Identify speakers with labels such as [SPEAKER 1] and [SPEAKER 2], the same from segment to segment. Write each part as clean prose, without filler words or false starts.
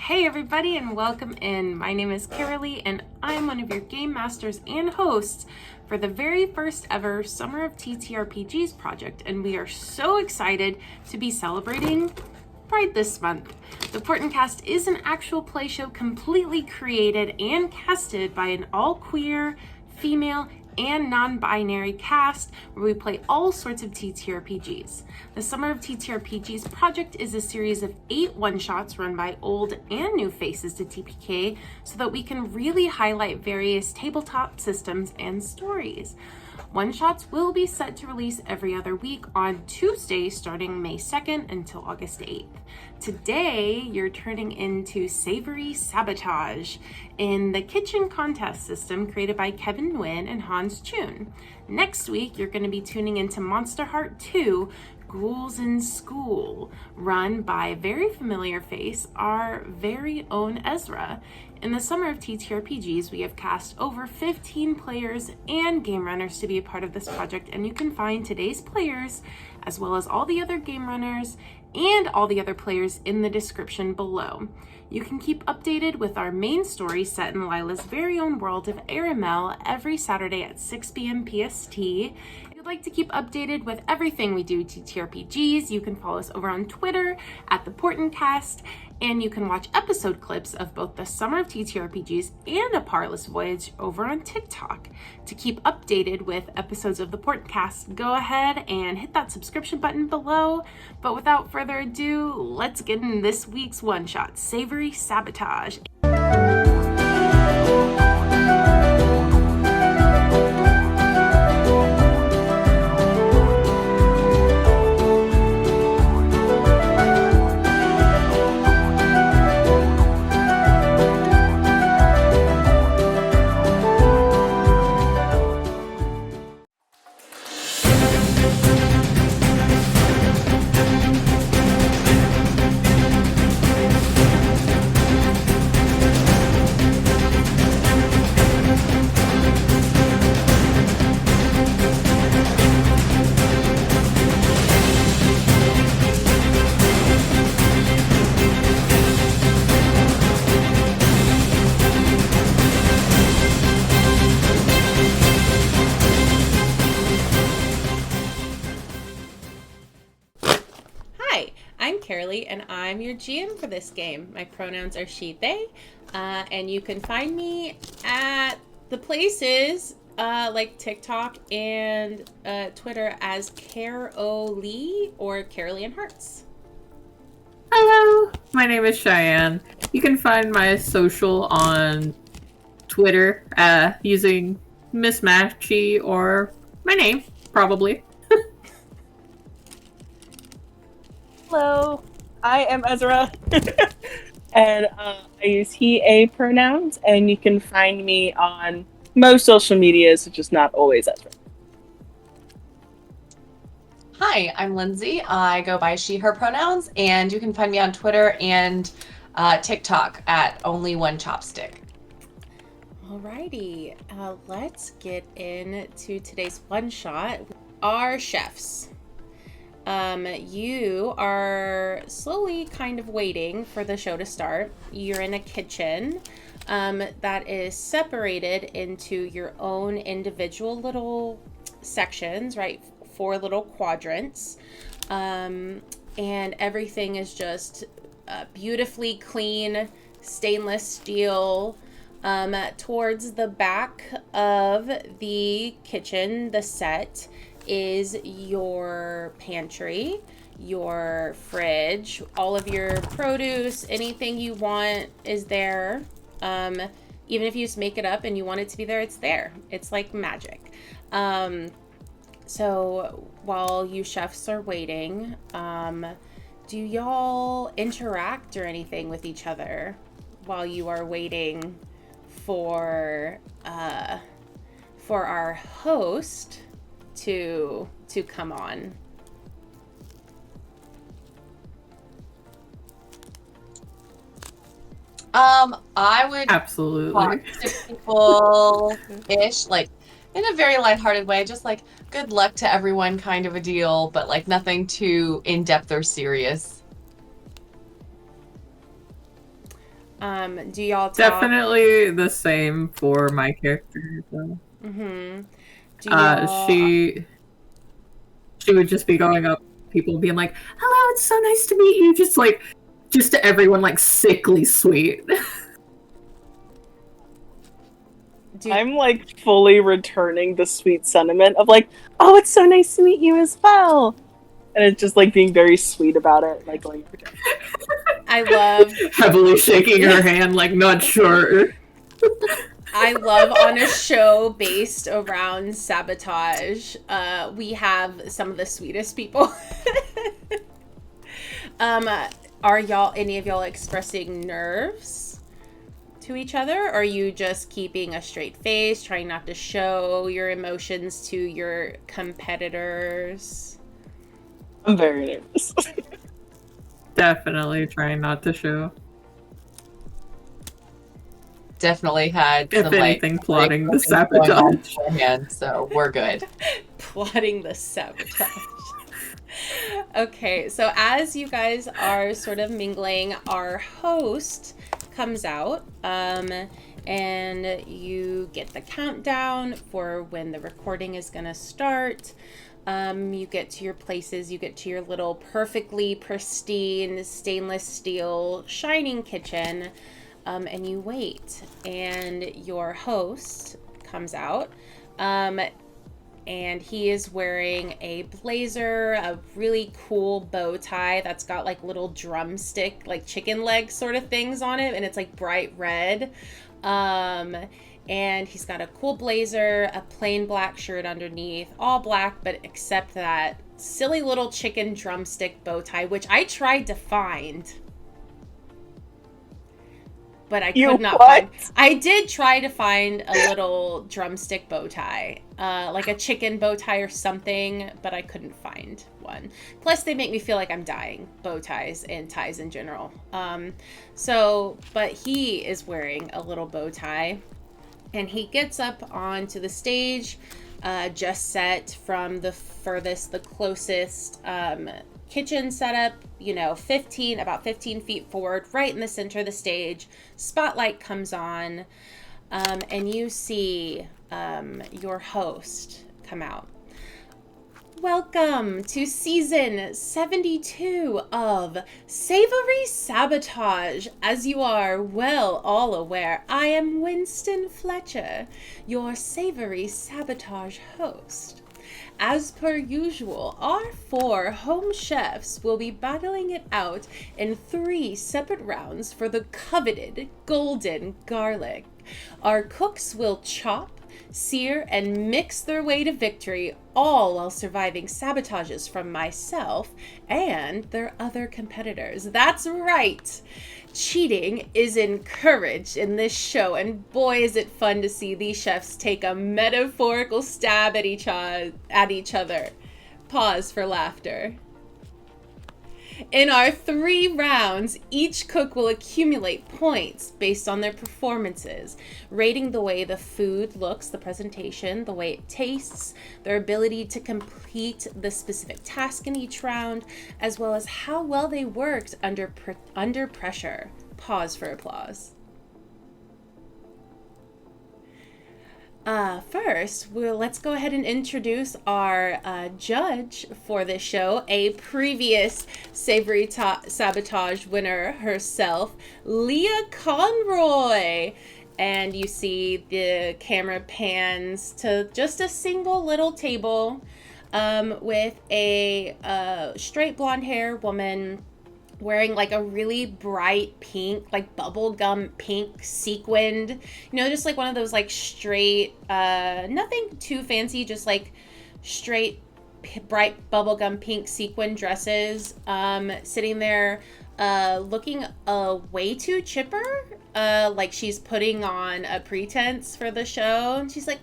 [SPEAKER 1] Hey everybody and welcome in. My name is Carolee and I'm one of your game masters and hosts for the very first ever Summer of TTRPGs project, and we are so excited to be celebrating Pride this month. The Portent Kast is an actual play show completely created and casted by an all-queer, female, and non-binary cast where we play all sorts of TTRPGs. The Summer of TTRPGs project is a series of 8 one-shots run by old and new faces to TPK so that we can really highlight various tabletop systems and stories. One-shots will be set to release every other week on Tuesdays starting May 2nd until August 8th. Today, you're turning into Savory Sabotage in the kitchen contest system created by Kevin Nguyen and Hans Chun. Next week, you're going to be tuning into Monster Heart 2, Ghouls in School, run by a very familiar face, our very own Ezra. In the Summer of TTRPGs, we have cast over 15 players and game runners to be a part of this project, and you can find today's players, as well as all the other game runners and all the other players in the description below. You can keep updated with our main story set in Lila's very own world of Aramel every Saturday at 6 p.m. PST. If you'd like to keep updated with everything we do TTRPGs, you can follow us over on Twitter at the Portent Kast, and you can watch episode clips of both the Summer of TTRPGs and A Parlous Voyage over on TikTok. To keep updated with episodes of the Portent Kast, go ahead and hit that subscription button below. But without further ado, let's get in this week's one-shot, Savory Sabotage. I'm Carolee, and I'm your GM for this game. My pronouns are she, they, and you can find me at the places like TikTok and Twitter as Carolee or Carolee and Hearts.
[SPEAKER 2] Hello, my name is Cheyenne. You can find my social on Twitter using Miss Matchy or my name, probably.
[SPEAKER 3] Hello, I am Ezra, and I use he/a pronouns, and you can find me on most social medias, just not always Ezra.
[SPEAKER 4] Hi, I'm Lindsay. I go by she/her pronouns, and you can find me on Twitter and TikTok at only one chopstick.
[SPEAKER 1] Alrighty, let's get into today's one shot. Our chefs. You are slowly kind of waiting for the show to start. You're in a kitchen that is separated into your own individual little sections, right? 4 little quadrants. And everything is just beautifully clean stainless steel. Towards the back of the kitchen, the set, is your pantry, your fridge, all of your produce, anything you want is there. Even if you just make it up and you want it to be there, it's there. It's like magic. So while you chefs are waiting, do y'all interact or anything with each other while you are waiting for our host to come on?
[SPEAKER 4] I would
[SPEAKER 2] Absolutely
[SPEAKER 4] talk to people-ish, like in a very lighthearted way, just like good luck to everyone kind of a deal, but like nothing too in-depth or serious.
[SPEAKER 1] Do y'all talk?
[SPEAKER 2] Definitely the same for my character. So.
[SPEAKER 1] Mm-hmm. Do y'all...
[SPEAKER 2] She would just be going up, people being like, "Hello, it's so nice to meet you." Just to everyone, like sickly sweet.
[SPEAKER 3] I'm like fully returning the sweet sentiment of like, "Oh, it's so nice to meet you as well," and it's just like being very sweet about it, like going.
[SPEAKER 1] I love
[SPEAKER 2] heavily shaking her hand, like not sure.
[SPEAKER 1] I love on a show based around sabotage. We have some of the sweetest people. Are any of y'all expressing nerves to each other? Or are you just keeping a straight face, trying not to show your emotions to your competitors?
[SPEAKER 3] I'm very nervous.
[SPEAKER 2] Definitely trying not to show.
[SPEAKER 4] Definitely had
[SPEAKER 2] If
[SPEAKER 4] some
[SPEAKER 2] anything, plotting the
[SPEAKER 4] going on
[SPEAKER 2] sabotage.
[SPEAKER 4] beforehand, so we're good.
[SPEAKER 1] Plotting the sabotage. Okay, so as you guys are sort of mingling, our host comes out, and you get the countdown for when the recording is gonna start. You get to your places, you get to your little perfectly pristine stainless steel shining kitchen, and you wait, and your host comes out, and he is wearing a blazer, a really cool bow tie that's got like little drumstick, like chicken leg sort of things on it, and it's like bright red. And he's got a cool blazer, a plain black shirt underneath, all black, but except that silly little chicken drumstick bow tie, which I tried to find, but I could not find. I did try to find a little drumstick bow tie, like a chicken bow tie or something, but I couldn't find one. Plus, they make me feel like I'm dying, bow ties and ties in general. But he is wearing a little bow tie, and he gets up onto the stage, just set from the closest kitchen setup, about 15 feet forward, right in the center of the stage. Spotlight comes on, and you see your host come out. Welcome to season 72 of Savory Sabotage. As you are well all aware, I am Winston Fletcher, your Savory Sabotage host. As per usual, our 4 home chefs will be battling it out in 3 separate rounds for the coveted golden garlic. Our cooks will chop, sear, and mix their way to victory, all while surviving sabotages from myself and their other competitors. That's right! Cheating is encouraged in this show, and boy is it fun to see these chefs take a metaphorical stab at each other. Pause for laughter. In our 3 rounds, each cook will accumulate points based on their performances, rating the way the food looks, the presentation, the way it tastes, their ability to complete the specific task in each round, as well as how well they worked under pressure. Pause for applause. First, let's go ahead and introduce our judge for this show, a previous Savory Sabotage winner herself, Lia Conroy. And you see the camera pans to just a single little table with a straight blonde hair woman wearing like a really bright pink, like bubblegum pink sequined, just like one of those like straight, nothing too fancy, just like straight bright bubblegum pink sequin dresses, sitting there looking way too chipper, like she's putting on a pretense for the show. And she's like,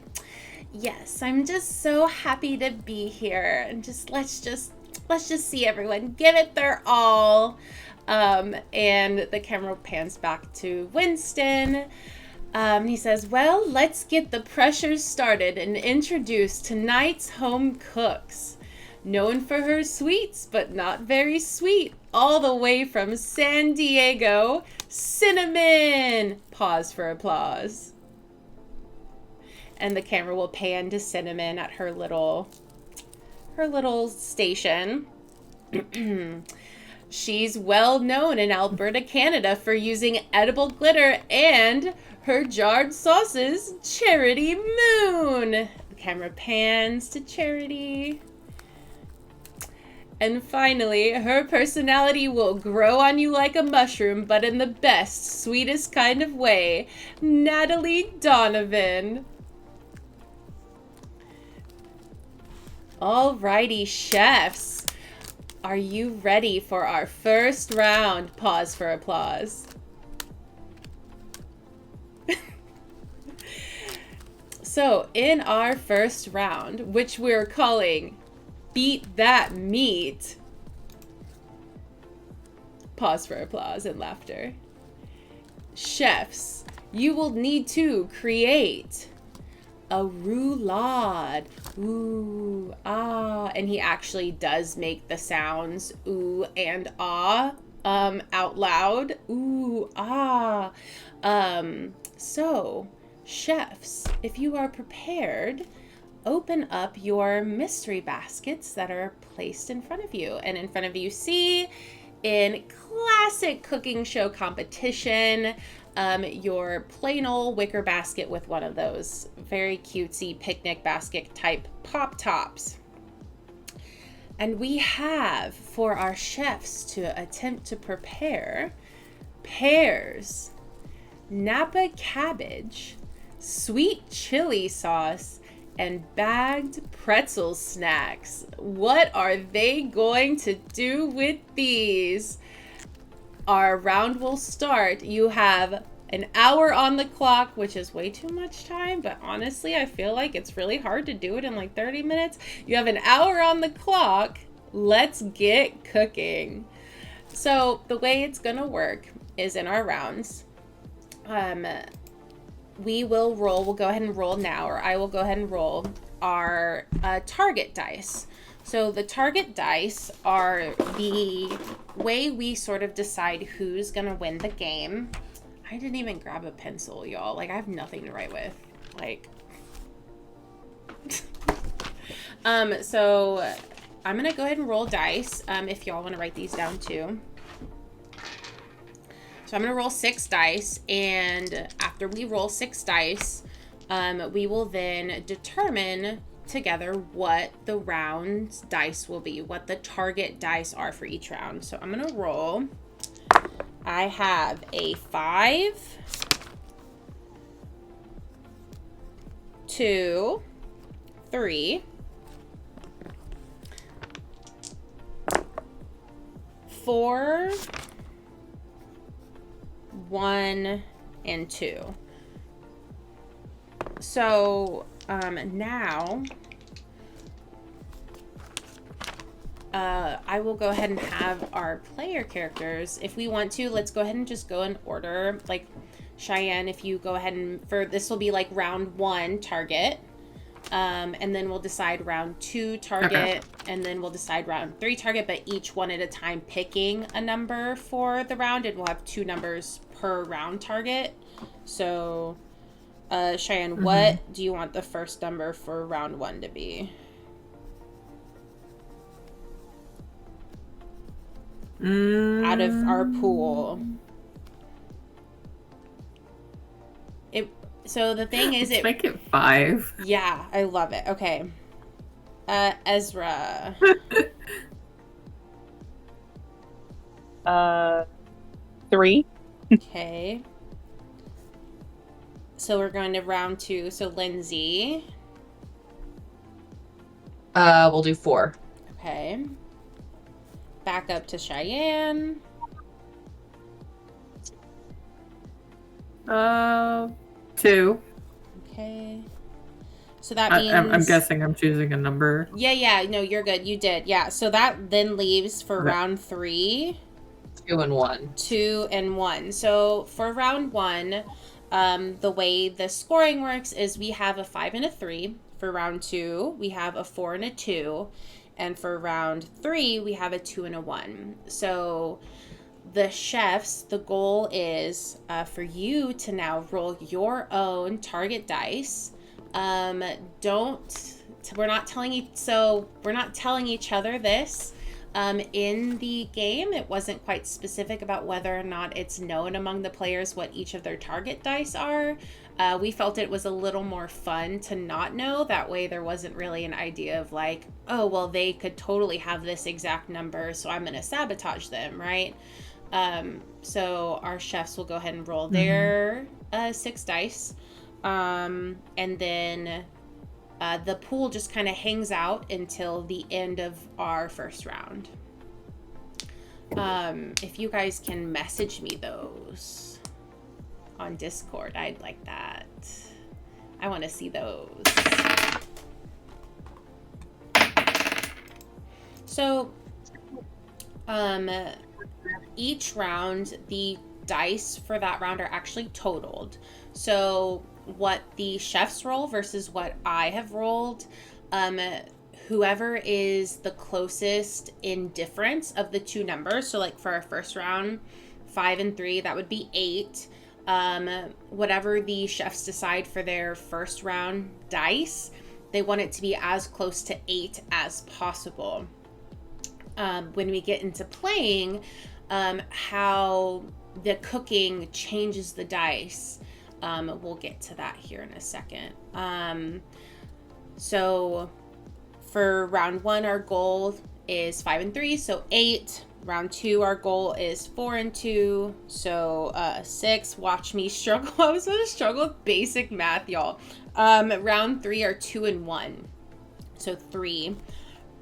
[SPEAKER 1] yes, I'm just so happy to be here, and let's just see everyone give it their all. And the camera pans back to Winston. He says, well, let's get the pressure started and introduce tonight's home cooks. Known for her sweets, but not very sweet, all the way from San Diego, Cinnamon! Pause for applause. And the camera will pan to Cinnamon at her little station. She's well known in Alberta, Canada for using edible glitter and her jarred sauces, Charity Moon. The camera pans to Charity. And finally, her personality will grow on you like a mushroom, but in the best, sweetest kind of way. Natalie Donovan. Alrighty, chefs. Are you ready for our first round? Pause for applause. So, in our first round, which we're calling Beat That Meat. Pause for applause and laughter. Chefs, you will need to create a roulade. Ooh, ah. And he actually does make the sounds ooh and ah out loud. Ooh, ah. So, chefs, if you are prepared, open up your mystery baskets that are placed in front of you. And in front of you, see, in classic cooking show competition, your plain old wicker basket with one of those very cutesy picnic basket type pop tops. And we have, for our chefs to attempt to prepare, pears, Napa cabbage, sweet chili sauce, and bagged pretzel snacks. What are they going to do with these? Our round will start. You have an hour on the clock, which is way too much time, but honestly, I feel like it's really hard to do it in like 30 minutes. You have an hour on the clock. Let's get cooking. So the way it's gonna work is in our rounds. We will roll, we'll go ahead and roll now, or I will go ahead and roll our target dice. So the target dice are the way we sort of decide who's gonna win the game. I didn't even grab a pencil, y'all. Like, I have nothing to write with. Like, so I'm gonna go ahead and roll dice, if y'all wanna write these down too. So I'm going to roll 6 dice, and after we roll 6 dice, we will then determine together what the round dice will be, what the target dice are for each round. So I'm going to roll. I have a 5, 2, 3, 4, 1, and 2. So now I will go ahead and have our player characters. If we want to, let's go ahead and just go in order. Like, Cheyenne, if you go ahead and, for this will be like round 1 target. And then we'll decide round 2 target, okay. And then we'll decide round 3 target, but each one at a time picking a number for the round, and we'll have 2 numbers per round target. So, Cheyenne, what do you want the first number for round 1 to be? Out of our pool. So the thing is,
[SPEAKER 2] let's make it 5.
[SPEAKER 1] Yeah, I love it. Okay. Ezra.
[SPEAKER 3] 3.
[SPEAKER 1] Okay. So we're going to round 2. So Lindsay.
[SPEAKER 4] We'll do 4.
[SPEAKER 1] Okay. Back up to Cheyenne.
[SPEAKER 2] 2.
[SPEAKER 1] Okay. So that means...
[SPEAKER 2] I'm guessing I'm choosing a number.
[SPEAKER 1] Yeah. No, you're good. You did. Yeah. So that then leaves for round 3.
[SPEAKER 4] 2 and 1.
[SPEAKER 1] 2 and 1. So for round 1, the way the scoring works is we have a 5 and a 3. For round 2, we have a 4 and a 2. And for round 3, we have a 2 and a 1. So the chefs, the goal is for you to now roll your own target dice. We're not telling each other this. In the game, it wasn't quite specific about whether or not it's known among the players what each of their target dice are. We felt it was a little more fun to not know. That way there wasn't really an idea of like, oh, well, they could totally have this exact number, so I'm going to sabotage them, right? So our chefs will go ahead and roll their 6 dice. And then the pool just kind of hangs out until the end of our first round. If you guys can message me those on Discord, I'd like that. I want to see those. So, each round, the dice for that round are actually totaled. So what the chefs roll versus what I have rolled, whoever is the closest in difference of the two numbers, so like for our first round, 5 and 3, that would be 8. Whatever the chefs decide for their first round dice, they want it to be as close to 8 as possible. When we get into playing, how the cooking changes the dice, we'll get to that here in a second. So for round 1, our goal is 5 and 3, so 8. Round 2, our goal is 4 and 2, so 6. Watch me struggle. I was going to struggle with basic math, y'all. Round 3 are 2 and 1, so 3.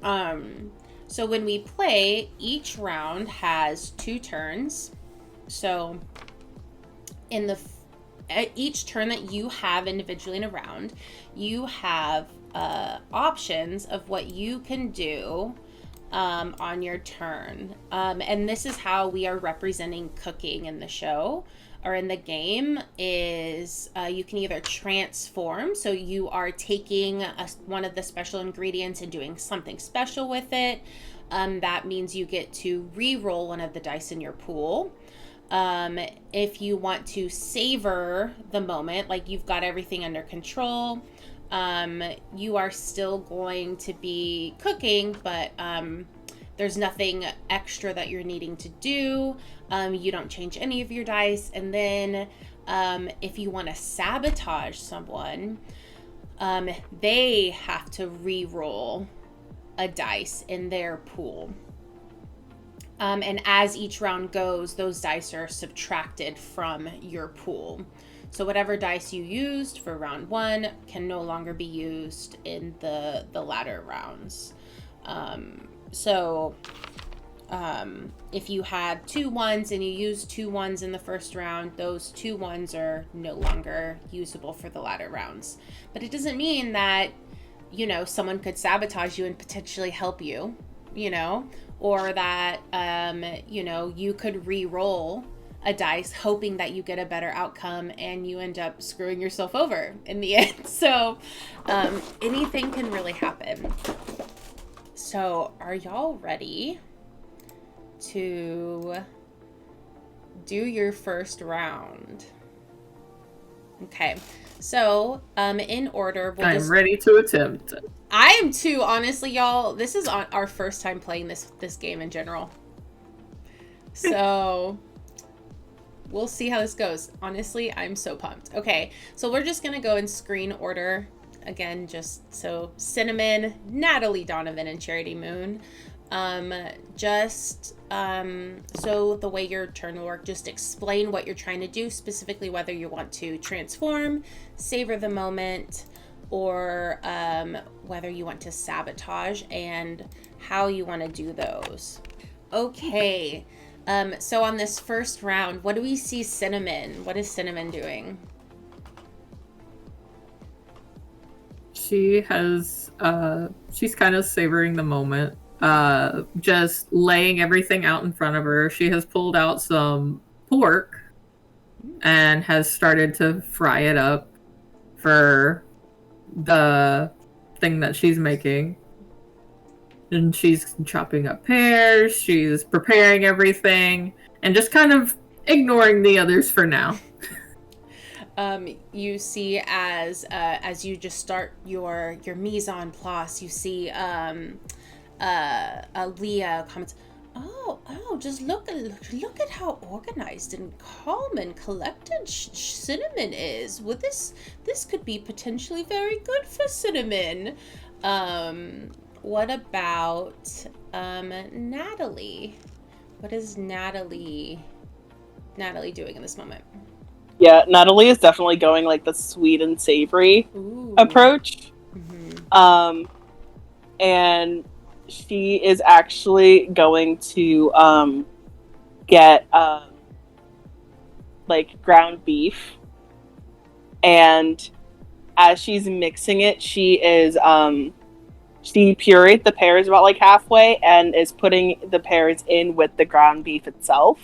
[SPEAKER 1] So when we play, each round has 2 turns. So in each turn that you have individually in a round, you have options of what you can do on your turn. And this is how we are representing cooking in the show or in the game is you can either transform. So you are taking one of the special ingredients and doing something special with it. That means you get to re-roll one of the dice in your pool. If you want to savor the moment, like you've got everything under control, you are still going to be cooking, but there's nothing extra that you're needing to do. You don't change any of your dice. And then if you want to sabotage someone, they have to re-roll a dice in their pool. And as each round goes, those dice are subtracted from your pool. So whatever dice you used for round 1 can no longer be used in the latter rounds. If you had 2 1s and you used 2 1s in the first round, those 2 1s are no longer usable for the latter rounds. But it doesn't mean that, someone could sabotage you and potentially help you, or that, you could re-roll a dice hoping that you get a better outcome and you end up screwing yourself over in the end. So anything can really happen. So are y'all ready to do your first round? Okay. So in order,
[SPEAKER 2] I'm ready to attempt.
[SPEAKER 1] I am too, honestly, y'all. This is our first time playing this game in general. So we'll see how this goes. Honestly, I'm so pumped. Okay, so we're just going to go in screen order. Again, just so Cinnamon, Natalie Donovan, and Charity Moon. So the way your turn will work, just explain what you're trying to do, specifically whether you want to transform, savor the moment, or whether you want to sabotage and how you want to do those. Okay. So on this first round, what do we see Cinnamon? What is Cinnamon doing?
[SPEAKER 2] She has, she's kind of savoring the moment, just laying everything out in front of her. She has pulled out some pork and has started to fry it up for the thing that she's making. And she's chopping up pears, she's preparing everything, and just kind of ignoring the others for now.
[SPEAKER 1] You see as you just start your mise en place, you see Lia comments, oh, just look at how organized and calm and collected Cinnamon is. Well, this could be potentially very good for Cinnamon. What about Natalie? What is Natalie doing in this moment?
[SPEAKER 3] Yeah, Natalie is definitely going like the sweet and savory approach. Mm-hmm. And she is actually going to get like ground beef, and as she's mixing it, she pureed the pears about like halfway and is putting the pears in with the ground beef itself.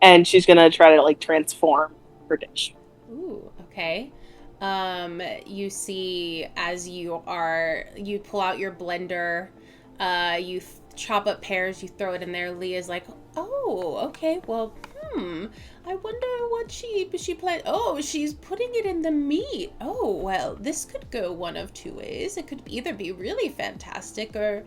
[SPEAKER 3] And she's gonna try to like transform her dish.
[SPEAKER 1] Ooh, okay. You see as you pull out your blender, you chop up pears, you throw it in there. Leah's like, oh, okay, well, I wonder what she planned. Oh, she's putting it in the meat. Oh, well, this could go one of two ways. It could either be really fantastic or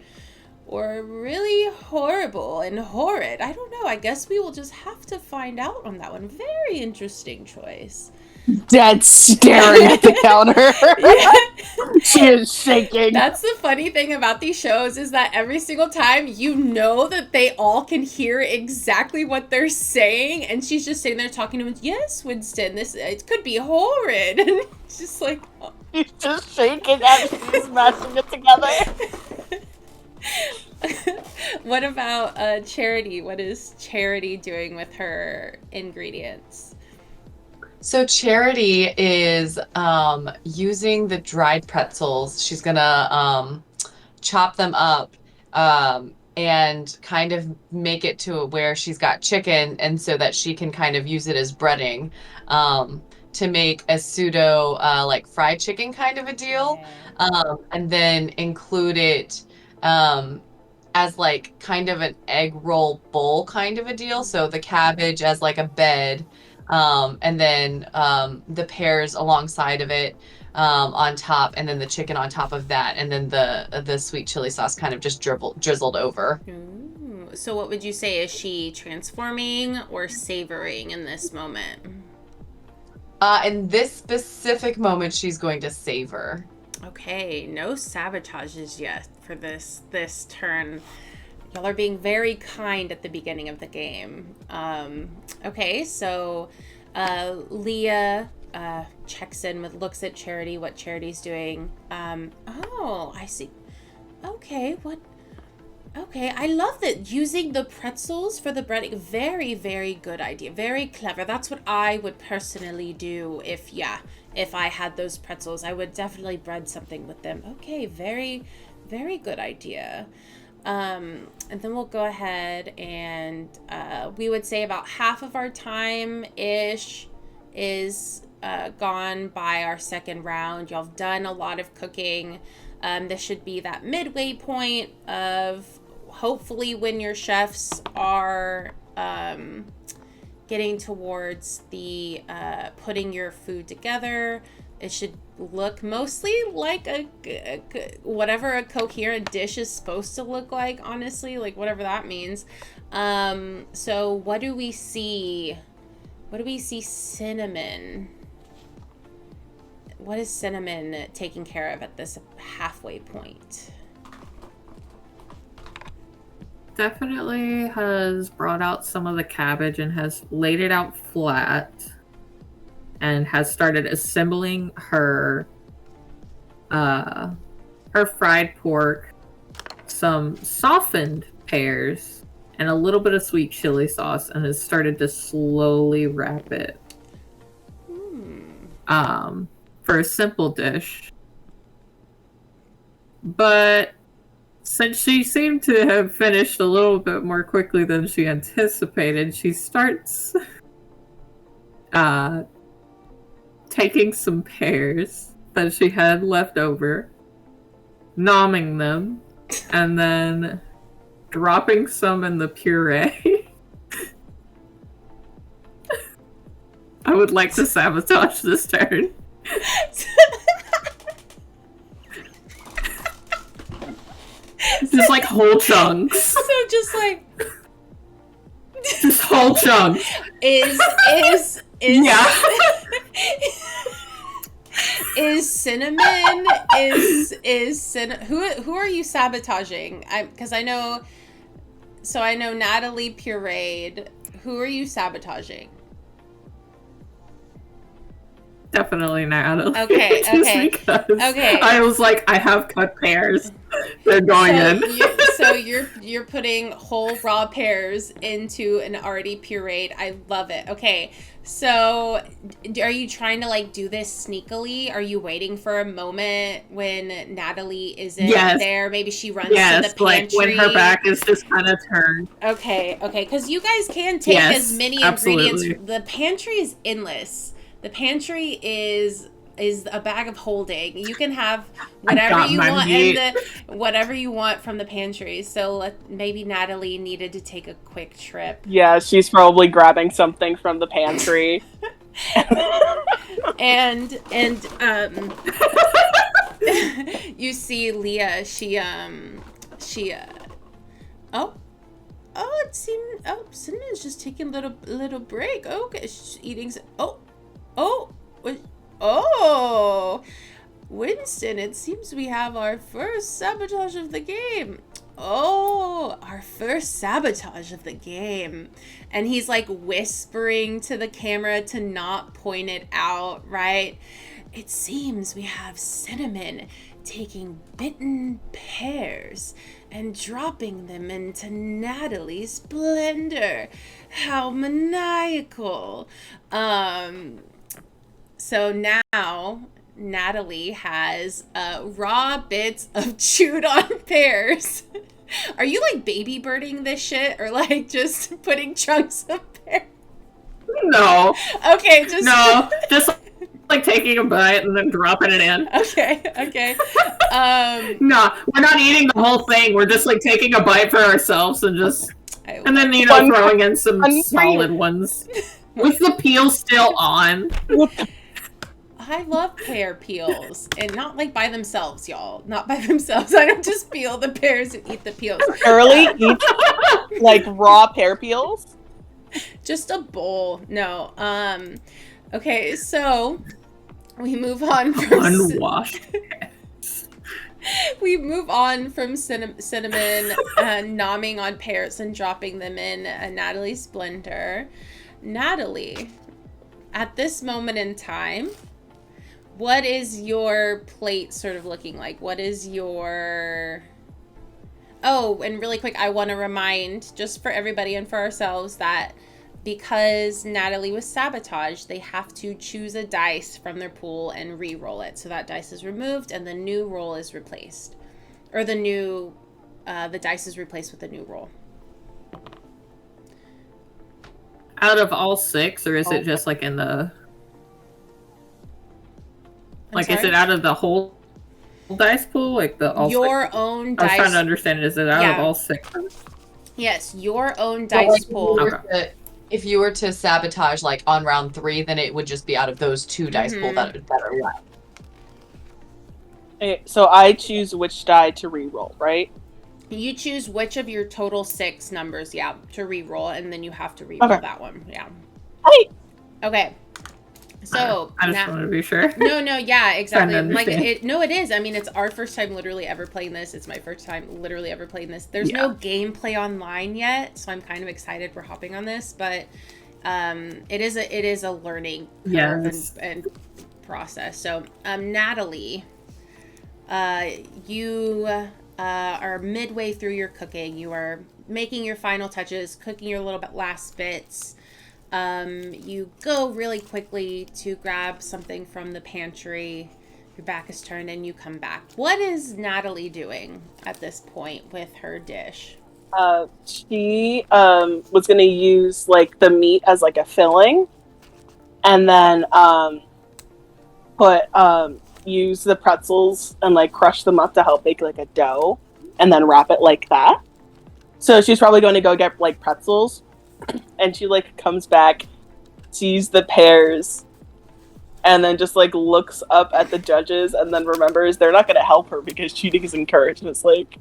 [SPEAKER 1] really horrible and horrid. I don't know. I guess we will just have to find out on that one. Very interesting choice.
[SPEAKER 3] Dead staring at the counter. She is shaking.
[SPEAKER 1] That's the funny thing about these shows is that every single time you know that they all can hear exactly what they're saying, and she's just sitting there talking to him. Yes, Winston, it could be horrid. And it's just like, oh.
[SPEAKER 3] She's just shaking as she's mashing it together.
[SPEAKER 1] What about Charity? What is Charity doing with her ingredients?
[SPEAKER 4] So Charity is using the dried pretzels. She's gonna chop them up and kind of make it to where she's got chicken, and so that she can kind of use it as breading to make a pseudo like fried chicken kind of a deal, and then include it as like kind of an egg roll bowl kind of a deal. So the cabbage as like a bed. And then the pears alongside of it on top, and then the chicken on top of that, and then the sweet chili sauce kind of just drizzled over.
[SPEAKER 1] Ooh. So what would you say, is she transforming or savoring in this moment?
[SPEAKER 4] In this specific moment, she's going to savor.
[SPEAKER 1] Okay, no sabotages yet for this turn. Y'all are being very kind at the beginning of the game. Okay, so Lia checks in looks at Charity, what Charity's doing. Oh, I see. Okay, okay, I love that, using the pretzels for the breading. Very, very good idea. Very clever. That's what I would personally do if I had those pretzels. I would definitely bread something with them. Okay, very, very good idea. And then we'll go ahead and we would say about half of our time-ish is gone by our second round. Y'all have done a lot of cooking. This should be that midway point of hopefully when your chefs are getting towards the putting your food together. It should look mostly like whatever a coherent dish is supposed to look like, honestly, like whatever that means. So what do we see? What do we see Cinnamon? What is Cinnamon taking care of at this halfway point?
[SPEAKER 2] Definitely has brought out some of the cabbage and has laid it out flat. And has started assembling her fried pork, some softened pears, and a little bit of sweet chili sauce, and has started to slowly wrap it. For a simple dish. But since she seemed to have finished a little bit more quickly than she anticipated, she starts taking some pears that she had left over, nomming them, and then dropping some in the puree, I would like to sabotage this turn. Just like whole chunks.
[SPEAKER 1] So just like
[SPEAKER 2] Just whole chunks.
[SPEAKER 1] is
[SPEAKER 2] Yeah.
[SPEAKER 1] is cinnamon who are you sabotaging? Because I know Natalie pureed. Who are you sabotaging?
[SPEAKER 2] Definitely Natalie.
[SPEAKER 1] Okay, okay. Okay.
[SPEAKER 2] I was like, I have cut pears. They're going in.
[SPEAKER 1] So you're putting whole raw pears into an already pureed. I love it. Okay. So are you trying to like do this sneakily? Are you waiting for a moment when Natalie isn't there? Maybe she runs to the pantry.
[SPEAKER 2] Like when her back is just kind of turned.
[SPEAKER 1] Okay. Because you guys can take as many ingredients. The pantry is endless. The pantry is a bag of holding. You can have whatever you want whatever you want from the pantry. So maybe Natalie needed to take a quick trip.
[SPEAKER 3] Yeah, she's probably grabbing something from the pantry.
[SPEAKER 1] and you see Lia, it seemed Cinnamon's just taking a little break. Okay, she's eating Winston, it seems we have our first sabotage of the game. Oh, our first sabotage of the game. And he's like whispering to the camera to not point it out, right? It seems we have Cinnamon taking bitten pears and dropping them into Natalie's blender. How maniacal. So now Natalie has raw bits of chewed on pears. Are you like baby birding this shit or like just putting chunks of pear?
[SPEAKER 2] No.
[SPEAKER 1] Okay,
[SPEAKER 2] just like taking a bite and then dropping it in.
[SPEAKER 1] Okay.
[SPEAKER 2] No, we're not eating the whole thing. We're just like taking a bite for ourselves and just and then throwing in some solid ones. With the peel still on.
[SPEAKER 1] I love pear peels, and not like by themselves, y'all. Not by themselves. I don't just peel the pears and eat the peels.
[SPEAKER 3] Early eat like raw pear peels.
[SPEAKER 1] Just a bowl. No. Okay, so we move on from
[SPEAKER 2] unwashed.
[SPEAKER 1] We move on from cinnamon nomming on pears and dropping them in Natalie's blender. Natalie, at this moment in time, what is your plate sort of looking like? What is your... Oh, and really quick, I want to remind, just for everybody and for ourselves, that because Natalie was sabotaged, they have to choose a dice from their pool and re-roll it. So that dice is removed and the new roll is replaced. Or the dice is replaced with a new roll.
[SPEAKER 2] Out of all 6, or is it just like in the... Like, is it out of the whole dice pool? Like the all
[SPEAKER 1] your
[SPEAKER 2] 6?
[SPEAKER 1] Own dice.
[SPEAKER 2] I was trying to understand. Is it out of all 6?
[SPEAKER 1] Yes, your own dice pool.
[SPEAKER 4] If you were to sabotage like on round 3, then it would just be out of those 2 dice pool that are left.
[SPEAKER 3] Okay, so I choose which die to re-roll, right?
[SPEAKER 1] You choose which of your total 6 numbers, to re-roll, and then you have to re-roll that one. Yeah.
[SPEAKER 3] Hey.
[SPEAKER 1] Okay. So
[SPEAKER 2] I just wanted to be sure.
[SPEAKER 1] No, yeah, exactly. Like it is. I mean, it's our first time literally ever playing this. It's my first time literally ever playing this. There's no gameplay online yet, so I'm kind of excited we're hopping on this. But it is a learning curve and process. So Natalie, you are midway through your cooking. You are making your final touches, cooking your little bit last bits. You go really quickly to grab something from the pantry. Your back is turned and you come back. What is Natalie doing at this point with her dish?
[SPEAKER 3] She was going to use like the meat as like a filling, and then use the pretzels and like crush them up to help make like a dough, and then wrap it like that. So she's probably going to go get like pretzels. And she like comes back sees the pears, and then just like looks up at the judges, and then remembers they're not going to help her because cheating is encouraged, and it's like,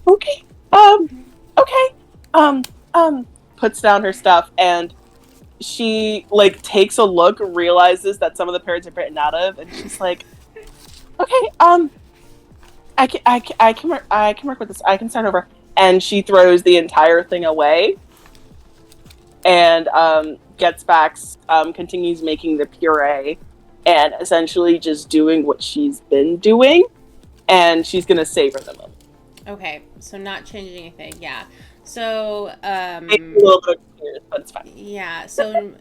[SPEAKER 3] okay, okay, puts down her stuff, and she like takes a look, realizes that some of the pears are written out of, and she's like, okay, I can work with this. I can start over. And she throws the entire thing away, and gets back, continues making the puree, and essentially just doing what she's been doing, and she's gonna savor the moment.
[SPEAKER 1] Okay, so not changing anything. Yeah. So
[SPEAKER 3] Maybe a little bit of tears, but it's fine.
[SPEAKER 1] yeah. So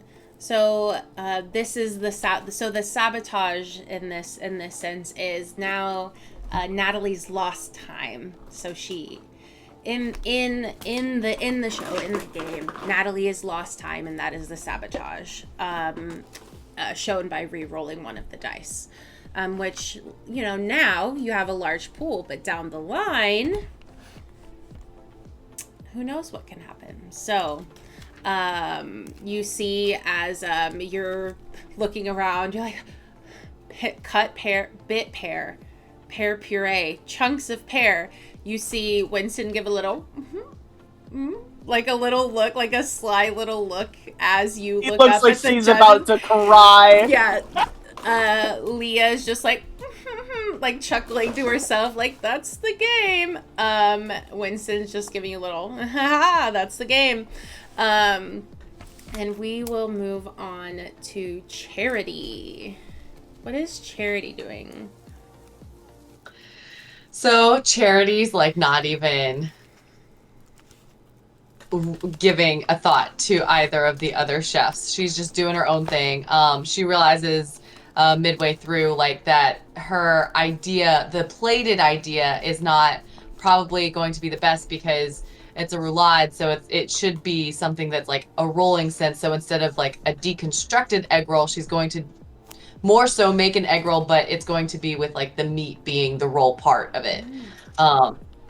[SPEAKER 1] this is the sabotage in this sense is now Natalie's lost time. So she in the show, in the game, Natalie is lost time, and that is the sabotage shown by re-rolling one of the dice, which, you know, now you have a large pool, but down the line, who knows what can happen. So you see as you're looking around, you're like, cut pear, bit pear puree, chunks of pear. You see Winston give a little, like a little look, like a sly little look as you look up
[SPEAKER 3] like
[SPEAKER 1] at the
[SPEAKER 3] she's
[SPEAKER 1] judge.
[SPEAKER 3] about to cry.
[SPEAKER 1] Yeah. Leah's just like, like chuckling to herself, like, that's the game. Winston's just giving you a little, that's the game. And we will move on to Charity. What is Charity doing?
[SPEAKER 4] So Charity's like not even giving a thought to either of the other chefs. She's just doing her own thing. She realizes midway through like that her idea, the plated idea, is not probably going to be the best because it's a roulade, so it should be something that's like a rolling sense. So instead of like a deconstructed egg roll, she's going to more so make an egg roll, but it's going to be with like the meat being the roll part of it.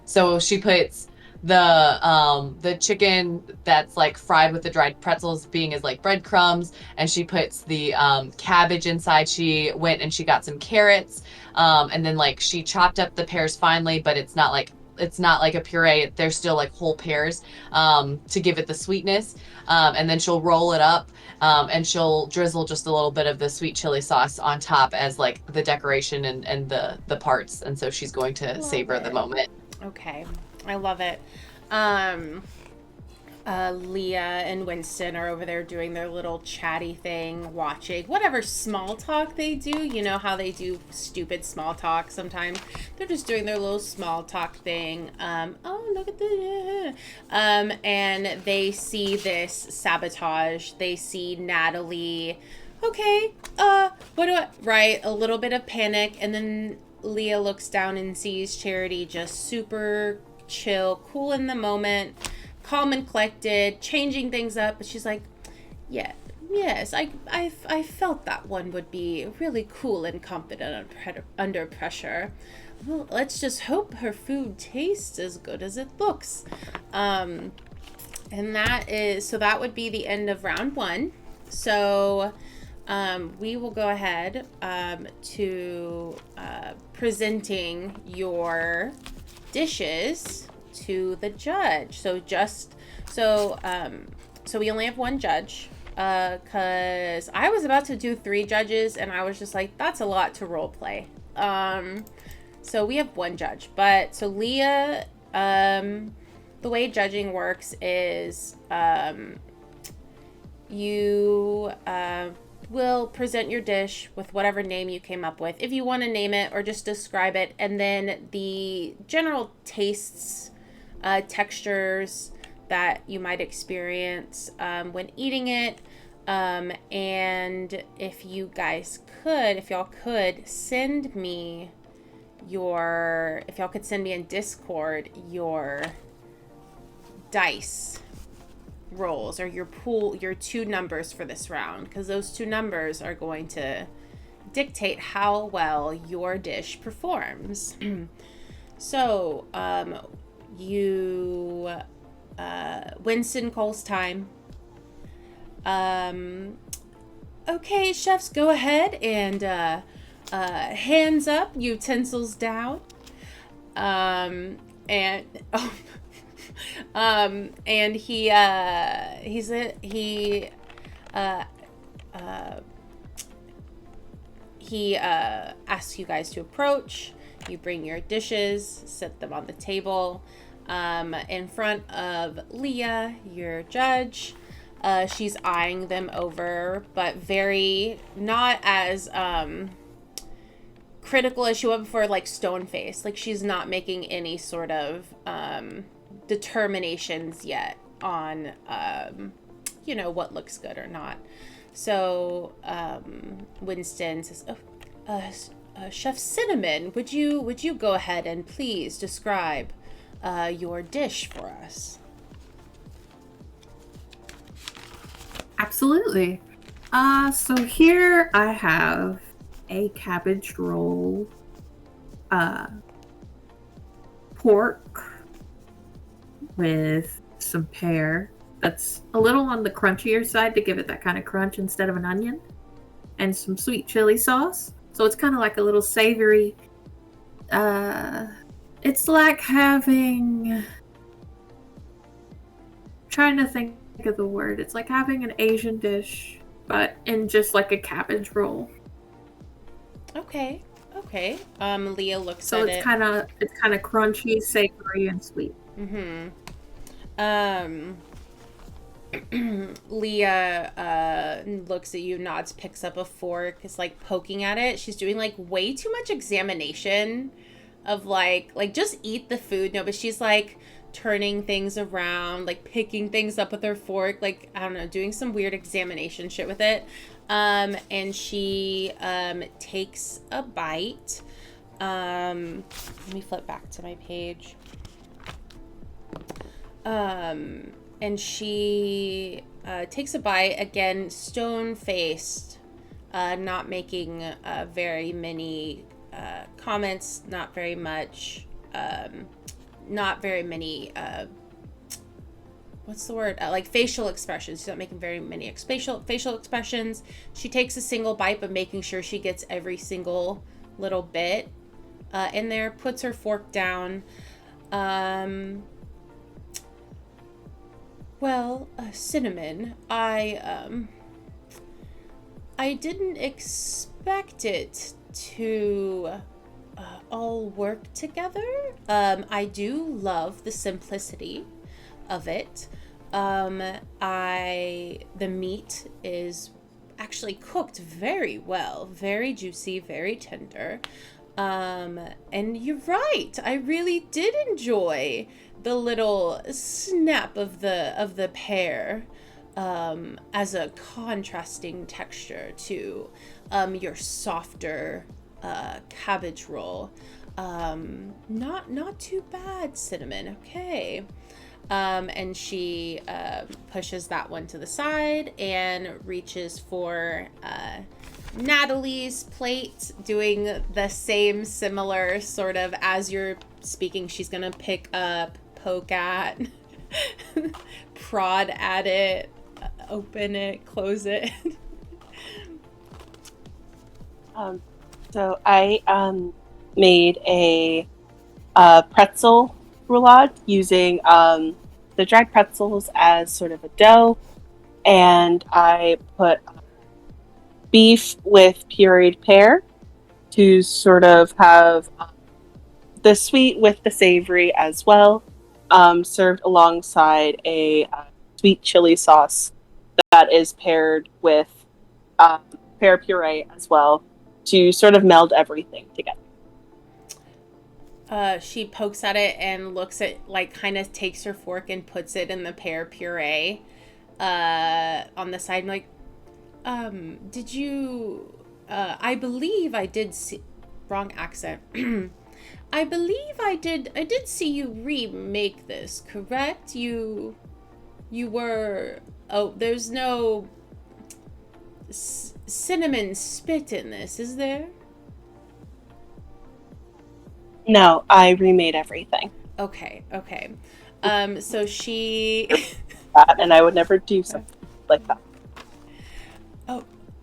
[SPEAKER 4] So she puts the chicken that's like fried with the dried pretzels being as like breadcrumbs, and she puts the cabbage inside. She went and she got some carrots, and then like she chopped up the pears finely, but it's not like a puree. They're still like whole pears to give it the sweetness. And then she'll roll it up, and she'll drizzle just a little bit of the sweet chili sauce on top as like the decoration and the parts. And so she's going to savor the moment.
[SPEAKER 1] Okay, I love it. Lia and Winston are over there doing their little chatty thing, watching whatever small talk they do. You know how they do stupid small talk sometimes? They're just doing their little small talk thing. Oh, look at the... and they see this sabotage. They see Natalie. Okay, what do I... Right, a little bit of panic, and then Lia looks down and sees Charity just super chill, cool in the moment, calm and collected, changing things up. But she's like, yes, I felt that one would be really cool and competent under pressure. Well, let's just hope her food tastes as good as it looks. And that would be the end of round one. So we will go ahead to presenting your dishes to the judge. So we only have one judge, because I was about to do 3 judges and I was just like, that's a lot to role play. So we have one judge, but so Lia, the way judging works is you will present your dish with whatever name you came up with, if you want to name it or just describe it, and then the general tastes, textures that you might experience when eating it. And if y'all could send me in Discord your dice rolls or your 2 numbers for this round, because those 2 numbers are going to dictate how well your dish performs. So Winston calls time. Okay, chefs, go ahead and hands up, utensils down. And oh, and he asks you guys to approach. You bring your dishes, set them on the table, in front of Lia, your judge. She's eyeing them over, but very not as critical as she was before, like stone face. Like she's not making any sort of determinations yet on what looks good or not. So Winston says, Chef Cinnamon, would you go ahead and please describe your dish for us?
[SPEAKER 2] Absolutely. So here I have a cabbage roll, pork with some pear. That's a little on the crunchier side to give it that kind of crunch instead of an onion, and some sweet chili sauce. So it's kind of like a little savory. It's like having. Trying to think of the word. It's like having an Asian dish, but in just like a cabbage roll.
[SPEAKER 1] Okay. Lia looks
[SPEAKER 2] so
[SPEAKER 1] at
[SPEAKER 2] it's
[SPEAKER 1] it.
[SPEAKER 2] It's kind of crunchy, savory, and sweet.
[SPEAKER 1] Lia looks at you, nods, picks up a fork, is like poking at it. She's doing like way too much examination of like just eat the food. No, but she's like turning things around, like picking things up with her fork, like I don't know, doing some weird examination shit with it. And she takes a bite. Let me flip back to my page. And she takes a bite, again, stone-faced, not making very many comments, not very much, not very many, what's the word? Like facial expressions. She's not making very many facial expressions. She takes a single bite, but making sure she gets every single little bit in there, puts her fork down. Well, Cinnamon, I didn't expect it to all work together. I do love the simplicity of it. The meat is actually cooked very well, very juicy, very tender. And you're right, I really did enjoy the little snap of the pear as a contrasting texture to your softer cabbage roll. Not too bad, Cinnamon. Okay. And she pushes that one to the side and reaches for Natalie's plate, doing the same similar sort of, as you're speaking, she's gonna pick up, poke at, prod at it, open it, close it.
[SPEAKER 3] So I made a pretzel roulade using the dried pretzels as sort of a dough, and I put beef with pureed pear to sort of have the sweet with the savory as well, served alongside a sweet chili sauce that is paired with pear puree as well to sort of meld everything together.
[SPEAKER 1] She pokes at it and looks at, like, kind of takes her fork and puts it in the pear puree on the side. I'm like, did you, I believe I did see, wrong accent. I believe I did see you remake this, correct? You were, oh, there's no cinnamon spit in this, is there?
[SPEAKER 3] No, I remade everything.
[SPEAKER 1] Okay. So she...
[SPEAKER 3] And I would never do something like that.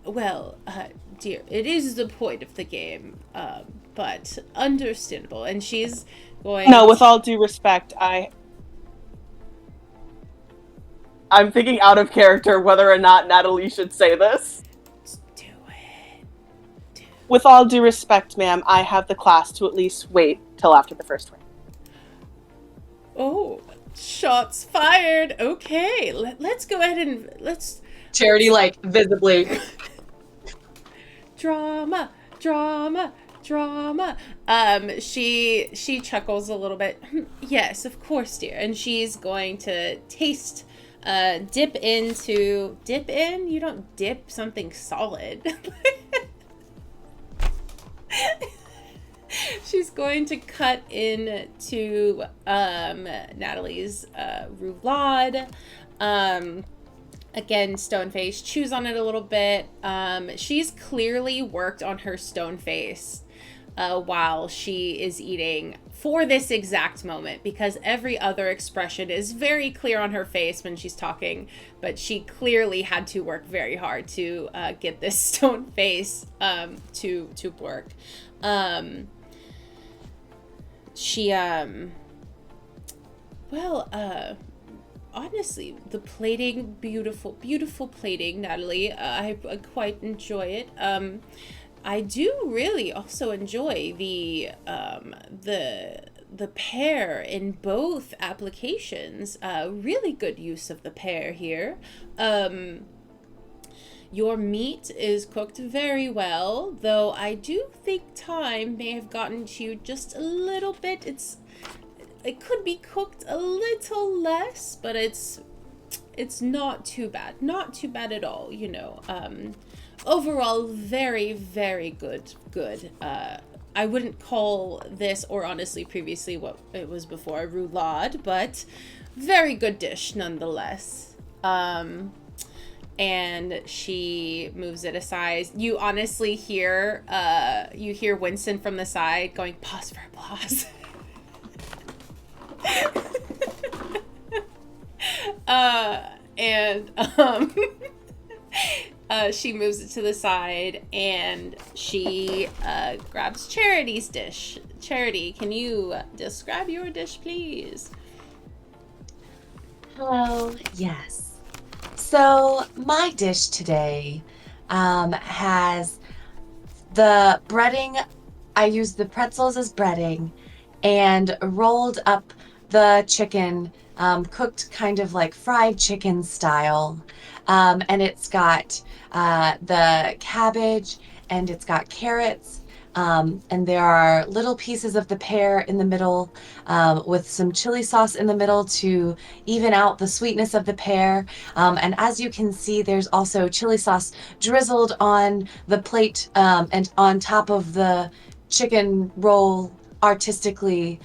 [SPEAKER 1] well, dear, it is the point of the game, but understandable. And she's going...
[SPEAKER 3] No, with all due respect, I'm thinking out of character whether or not Natalie should say this.
[SPEAKER 1] Do it.
[SPEAKER 3] With all due respect, ma'am, I have the class to at least wait till after the first round.
[SPEAKER 1] Oh, shots fired. Okay, let's go ahead and let's...
[SPEAKER 4] Charity, like, visibly.
[SPEAKER 1] Drama. She chuckles a little bit. Yes, of course, dear. And she's going to dip in? You don't dip something solid. She's going to cut into Natalie's roulade. Again, stone face. Chews on it a little bit. She's clearly worked on her stone face while she is eating for this exact moment, because every other expression is very clear on her face when she's talking, but she clearly had to work very hard to get this stone face to work. Honestly, the plating, beautiful plating, Natalie. I quite enjoy it. I do really also enjoy the pear in both applications. Really good use of the pear here. Your meat is cooked very well, though I do think time may have gotten to you just a little bit. It could be cooked a little less, but it's not too bad. Not too bad at all, you know. Overall, very, very good. I wouldn't call this, or honestly previously what it was before, a roulade, but very good dish nonetheless. And she moves it aside. You honestly hear Winston from the side going, pause for applause. She moves it to the side, and she grabs Charity's dish. Charity, can you describe your dish, please?
[SPEAKER 4] Hello, yes. So my dish today has the breading. I used the pretzels as breading and rolled up the chicken, cooked kind of like fried chicken style. And it's got the cabbage, and it's got carrots, and there are little pieces of the pear in the middle, with some chili sauce in the middle to even out the sweetness of the pear. And as you can see, there's also chili sauce drizzled on the plate, and on top of the chicken roll artistically,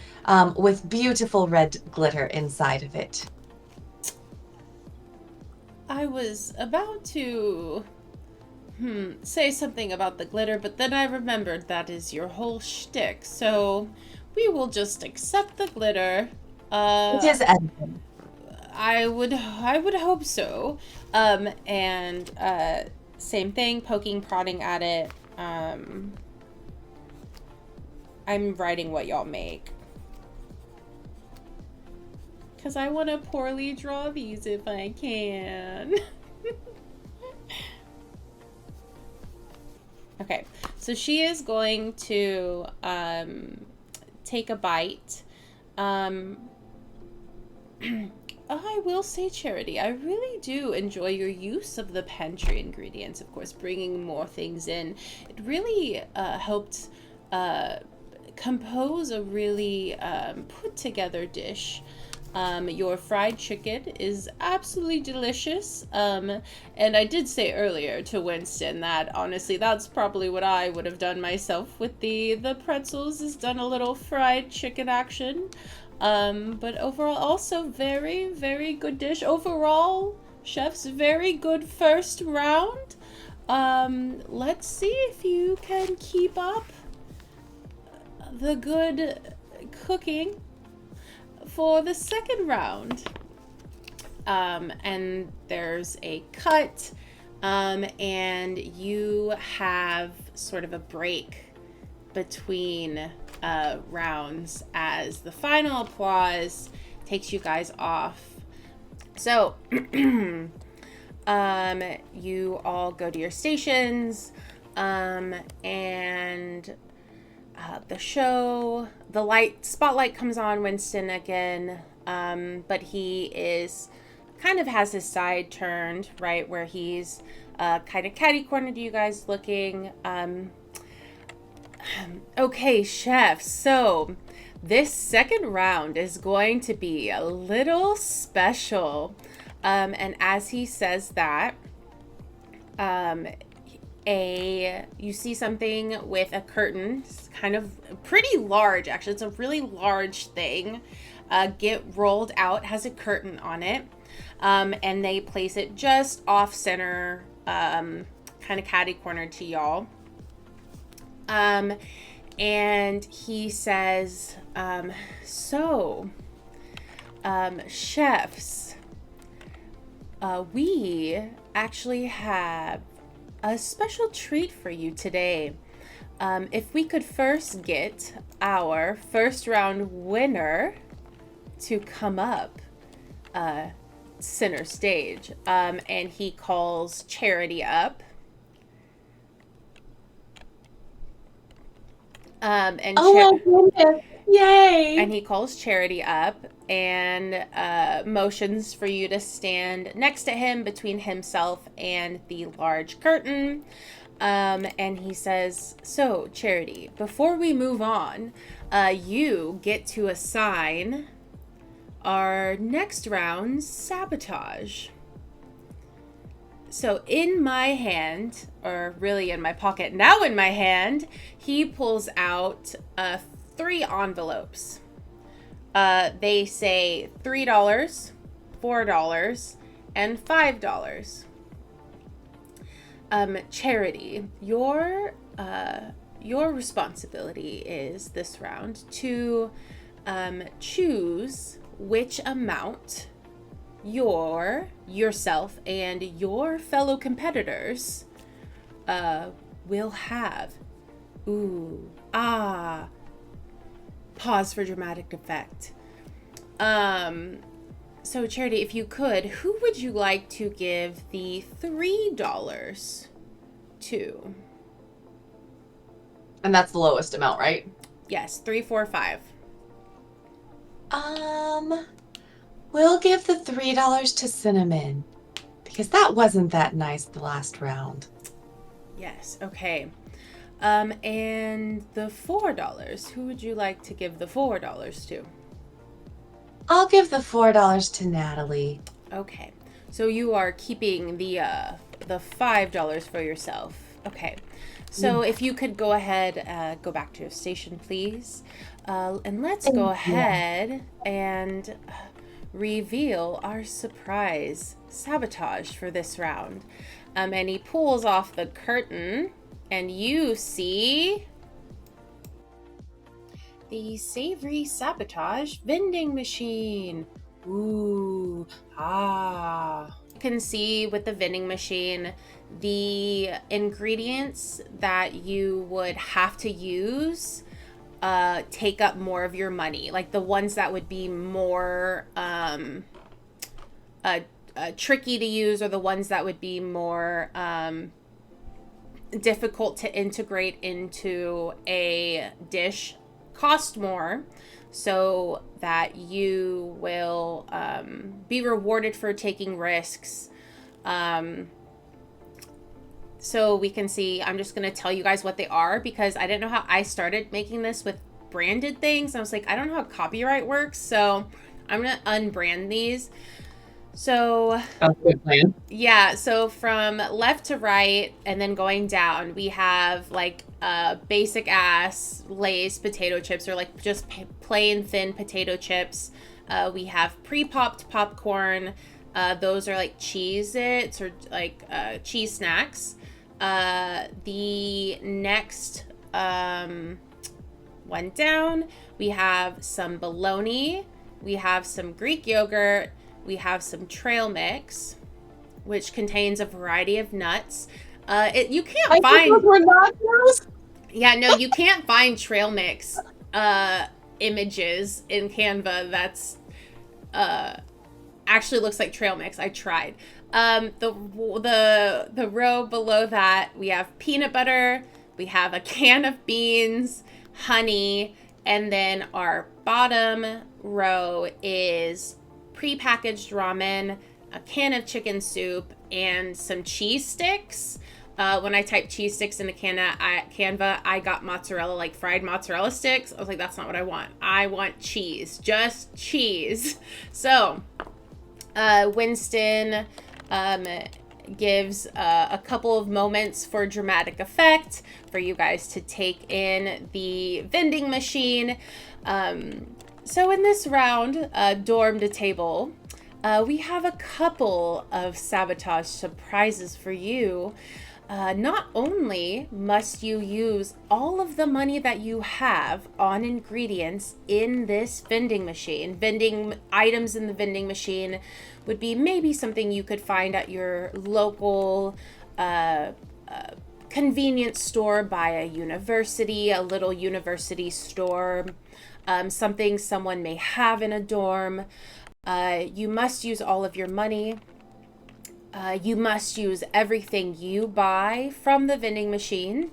[SPEAKER 4] with beautiful red glitter inside of it.
[SPEAKER 1] I was about to say something about the glitter, but then I remembered that is your whole shtick, so we will just accept the glitter.
[SPEAKER 4] It is edible.
[SPEAKER 1] I would hope so. And same thing, poking, prodding at it. I'm writing what y'all make, because I want to poorly draw these if I can. Okay, so she is going to take a bite. I will say, Charity, I really do enjoy your use of the pantry ingredients, of course, bringing more things in. It really helped compose a really put together dish. Your fried chicken is absolutely delicious. And I did say earlier to Winston that honestly, that's probably what I would have done myself with the pretzels, is done a little fried chicken action. But overall, also very, very good dish. Overall, chef's very good first round. Let's see if you can keep up the good cooking for the second round. And there's a cut And you have sort of a break between rounds as the final applause takes you guys off. So, you all go to your stations, and the spotlight comes on Winston again, but he is kind of has his side turned, right, where he's kind of catty-cornered to you guys looking. Okay, chef, so this second round is going to be a little special. And as he says that, you see something with a curtain, kind of pretty large, actually. It's a really large thing, get rolled out, has a curtain on it. And they place it just off center, kind of catty-cornered to y'all. And he says, chefs, we actually have a special treat for you today. If we could first get our first round winner to come up center stage. And he calls Charity up. My goodness. Yay! And he calls Charity up and motions for you to stand next to him between himself and the large curtain. And he says, so, Charity, before we move on, you get to assign our next round's sabotage. So in my hand, or really in my pocket, now in my hand, he pulls out 3 envelopes. They say $3, $4, and $5. Charity, your responsibility is this round to choose which amount yourself and your fellow competitors will have. Pause for dramatic effect. So Charity, if you could, who would you like to give the $3 to?
[SPEAKER 4] And that's the lowest amount, right?
[SPEAKER 1] Yes, 3, 4, 5.
[SPEAKER 4] We'll give the $3 to Cinnamon, because that wasn't that nice the last round.
[SPEAKER 1] Yes, okay. And the $4, who would you like to give the $4 to?
[SPEAKER 4] I'll give the $4 to Natalie.
[SPEAKER 1] Okay, so you are keeping the $5 for yourself. Okay, so if you could go ahead, go back to your station, please. And let's go ahead and reveal our surprise sabotage for this round. And he pulls off the curtain, and you see the Savory Sabotage vending machine. You can see with the vending machine the ingredients that you would have to use take up more of your money, like the ones that would be more tricky to use, or the ones that would be more difficult to integrate into a dish cost more, so that you will be rewarded for taking risks. So we can see, I'm just going to tell you guys what they are, because I didn't know how I started making this with branded things. I was like, I don't know how copyright works, so I'm going to unbrand these. So
[SPEAKER 2] That's a good plan.
[SPEAKER 1] yeah, so from left to right and then going down, we have like basic ass Lay's potato chips, or like just plain thin potato chips. We have pre-popped popcorn. Those are like Cheez-Its, or like cheese snacks. The next one down, we have some bologna. We have some Greek yogurt. We have some trail mix. which contains a variety of nuts. You can't
[SPEAKER 4] I
[SPEAKER 1] find.
[SPEAKER 4] think those were nachos.
[SPEAKER 1] Yeah, no, you can't find trail mix images in Canva. That's actually looks like trail mix. I tried. The row below that, we have peanut butter, we have a can of beans, honey, and then our bottom row is prepackaged ramen, a can of chicken soup, and some cheese sticks. When I typed cheese sticks into Canva, I got mozzarella, like fried mozzarella sticks. I was like, that's not what I want. I want cheese, just cheese. So, Winston gives a couple of moments for dramatic effect for you guys to take in the vending machine. So in this round, dorm to table, we have a couple of sabotage surprises for you. Not only must you use all of the money that you have on ingredients in this vending machine. Vending items in the vending machine would be maybe something you could find at your local convenience store by a university, a little university store, something someone may have in a dorm. You must use all of your money. You must use everything you buy from the vending machine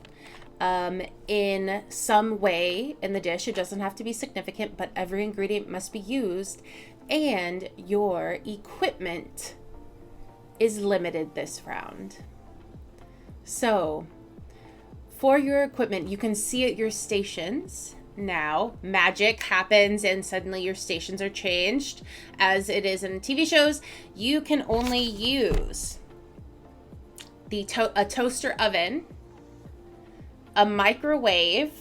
[SPEAKER 1] in some way in the dish. It doesn't have to be significant, but every ingredient must be used. And your equipment is limited this round. So, for your equipment, you can see at your stations. Now, magic happens and suddenly your stations are changed. As it is in TV shows, you can only use a toaster oven, a microwave,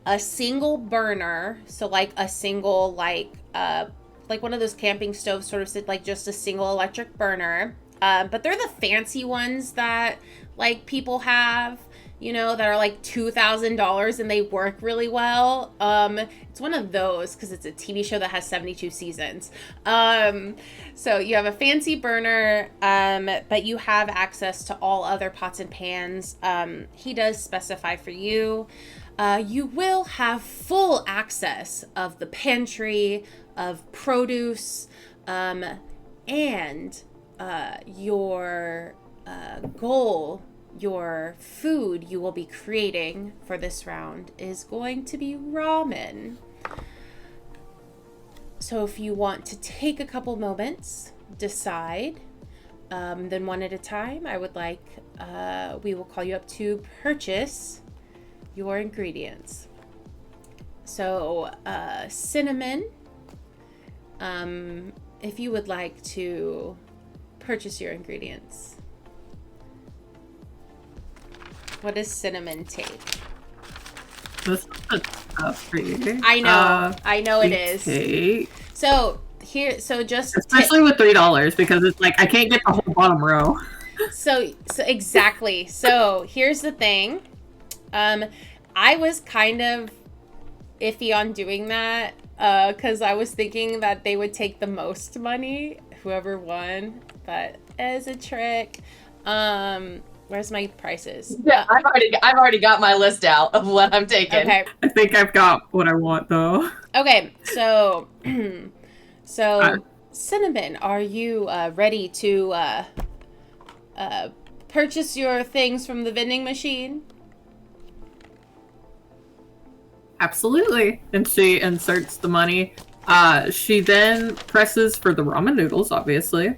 [SPEAKER 1] a single burner, so like a single, like one of those camping stoves, sort of like just a single electric burner. But they're the fancy ones that like people have, you know, that are like $2,000 and they work really well. It's one of those because it's a TV show that has 72 seasons. So you have a fancy burner, but you have access to all other pots and pans. He does specify for you. You will have full access of the pantry, of produce, and your goal, your food you will be creating for this round is going to be ramen. So if you want to take a couple moments, decide, then one at a time, I would like, we will call you up to purchase your ingredients. So cinnamon, if you would like to purchase your ingredients. What does cinnamon take?
[SPEAKER 2] This is a tough for you.
[SPEAKER 1] I know it is.
[SPEAKER 2] Okay.
[SPEAKER 1] So here, so just
[SPEAKER 2] especially with $3 because it's like I can't get the whole bottom row.
[SPEAKER 1] So exactly. So here's the thing. I was kind of iffy on doing that because I was thinking that they would take the most money, whoever won. But as a trick, where's my prices?
[SPEAKER 4] Yeah, I've already got my list out of what I'm taking.
[SPEAKER 1] Okay.
[SPEAKER 2] I think I've got what I want though.
[SPEAKER 1] Okay, so Cinnamon, are you ready to purchase your things from the vending machine?
[SPEAKER 2] Absolutely. And she inserts the money. She then presses for the ramen noodles, obviously.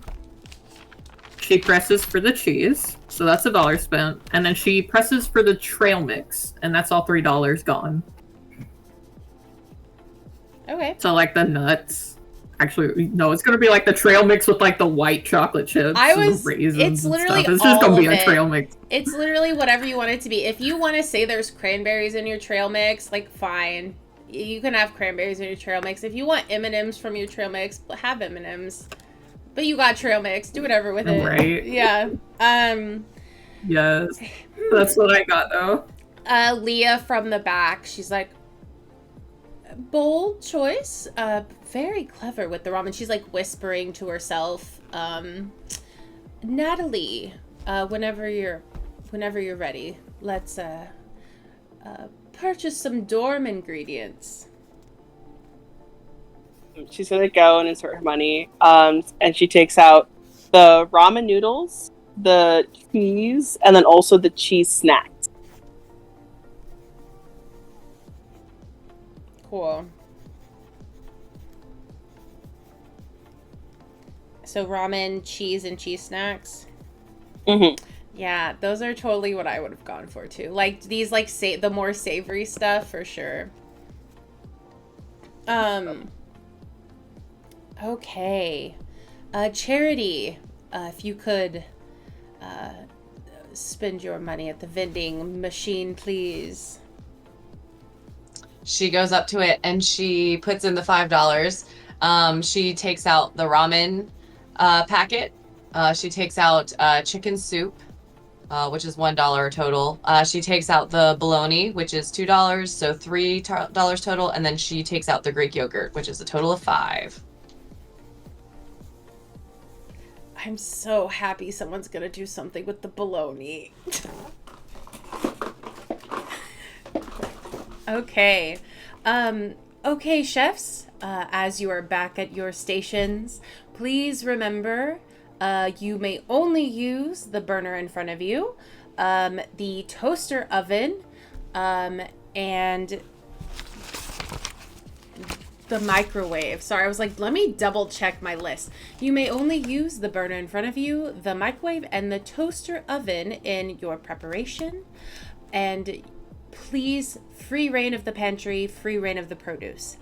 [SPEAKER 2] She presses for the cheese, so that's $1 spent. And then she presses for the trail mix, and that's all $3 gone.
[SPEAKER 1] Okay.
[SPEAKER 2] So like the nuts. Actually, no, it's gonna be like the trail mix with like the white chocolate chips and the raisins.
[SPEAKER 1] It's literally
[SPEAKER 2] and stuff. It's just gonna be
[SPEAKER 1] all of
[SPEAKER 2] a trail mix.
[SPEAKER 1] It's literally whatever you want it to be. If you want to say there's cranberries in your trail mix, like fine, you can have cranberries in your trail mix. If you want M&Ms from your trail mix, have M&Ms. But you got trail mix. Do whatever with it.
[SPEAKER 2] Right.
[SPEAKER 1] Yeah.
[SPEAKER 2] Yes. That's what I got though.
[SPEAKER 1] Lia from the back, she's like, bold choice. Very clever with the ramen. She's like whispering to herself. Natalie, whenever you're ready, let's purchase some dorm ingredients.
[SPEAKER 3] She's gonna go and insert her money, and she takes out the ramen noodles, the cheese, and then also the cheese snacks.
[SPEAKER 1] Cool. So ramen, cheese, and cheese snacks.
[SPEAKER 3] Mm-hmm.
[SPEAKER 1] Yeah, those are totally what I would have gone for too. Like these, like the more savory stuff for sure. Okay. Charity, if you could spend your money at the vending machine, please.
[SPEAKER 4] She goes up to it and she puts in the $5. She takes out the ramen packet. She takes out chicken soup, which is $1 total. She takes out the bologna, which is $2, so $3 total. And then she takes out the Greek yogurt, which is a total of $5.
[SPEAKER 1] I'm so happy someone's gonna do something with the bologna. Okay. Okay, chefs, as you are back at your stations, please remember you may only use the burner in front of you, the toaster oven, and the microwave. Sorry, I was like, let me double check my list. You may only use the burner in front of you, the microwave, and the toaster oven in your preparation. And please, free reign of the pantry, free reign of the produce.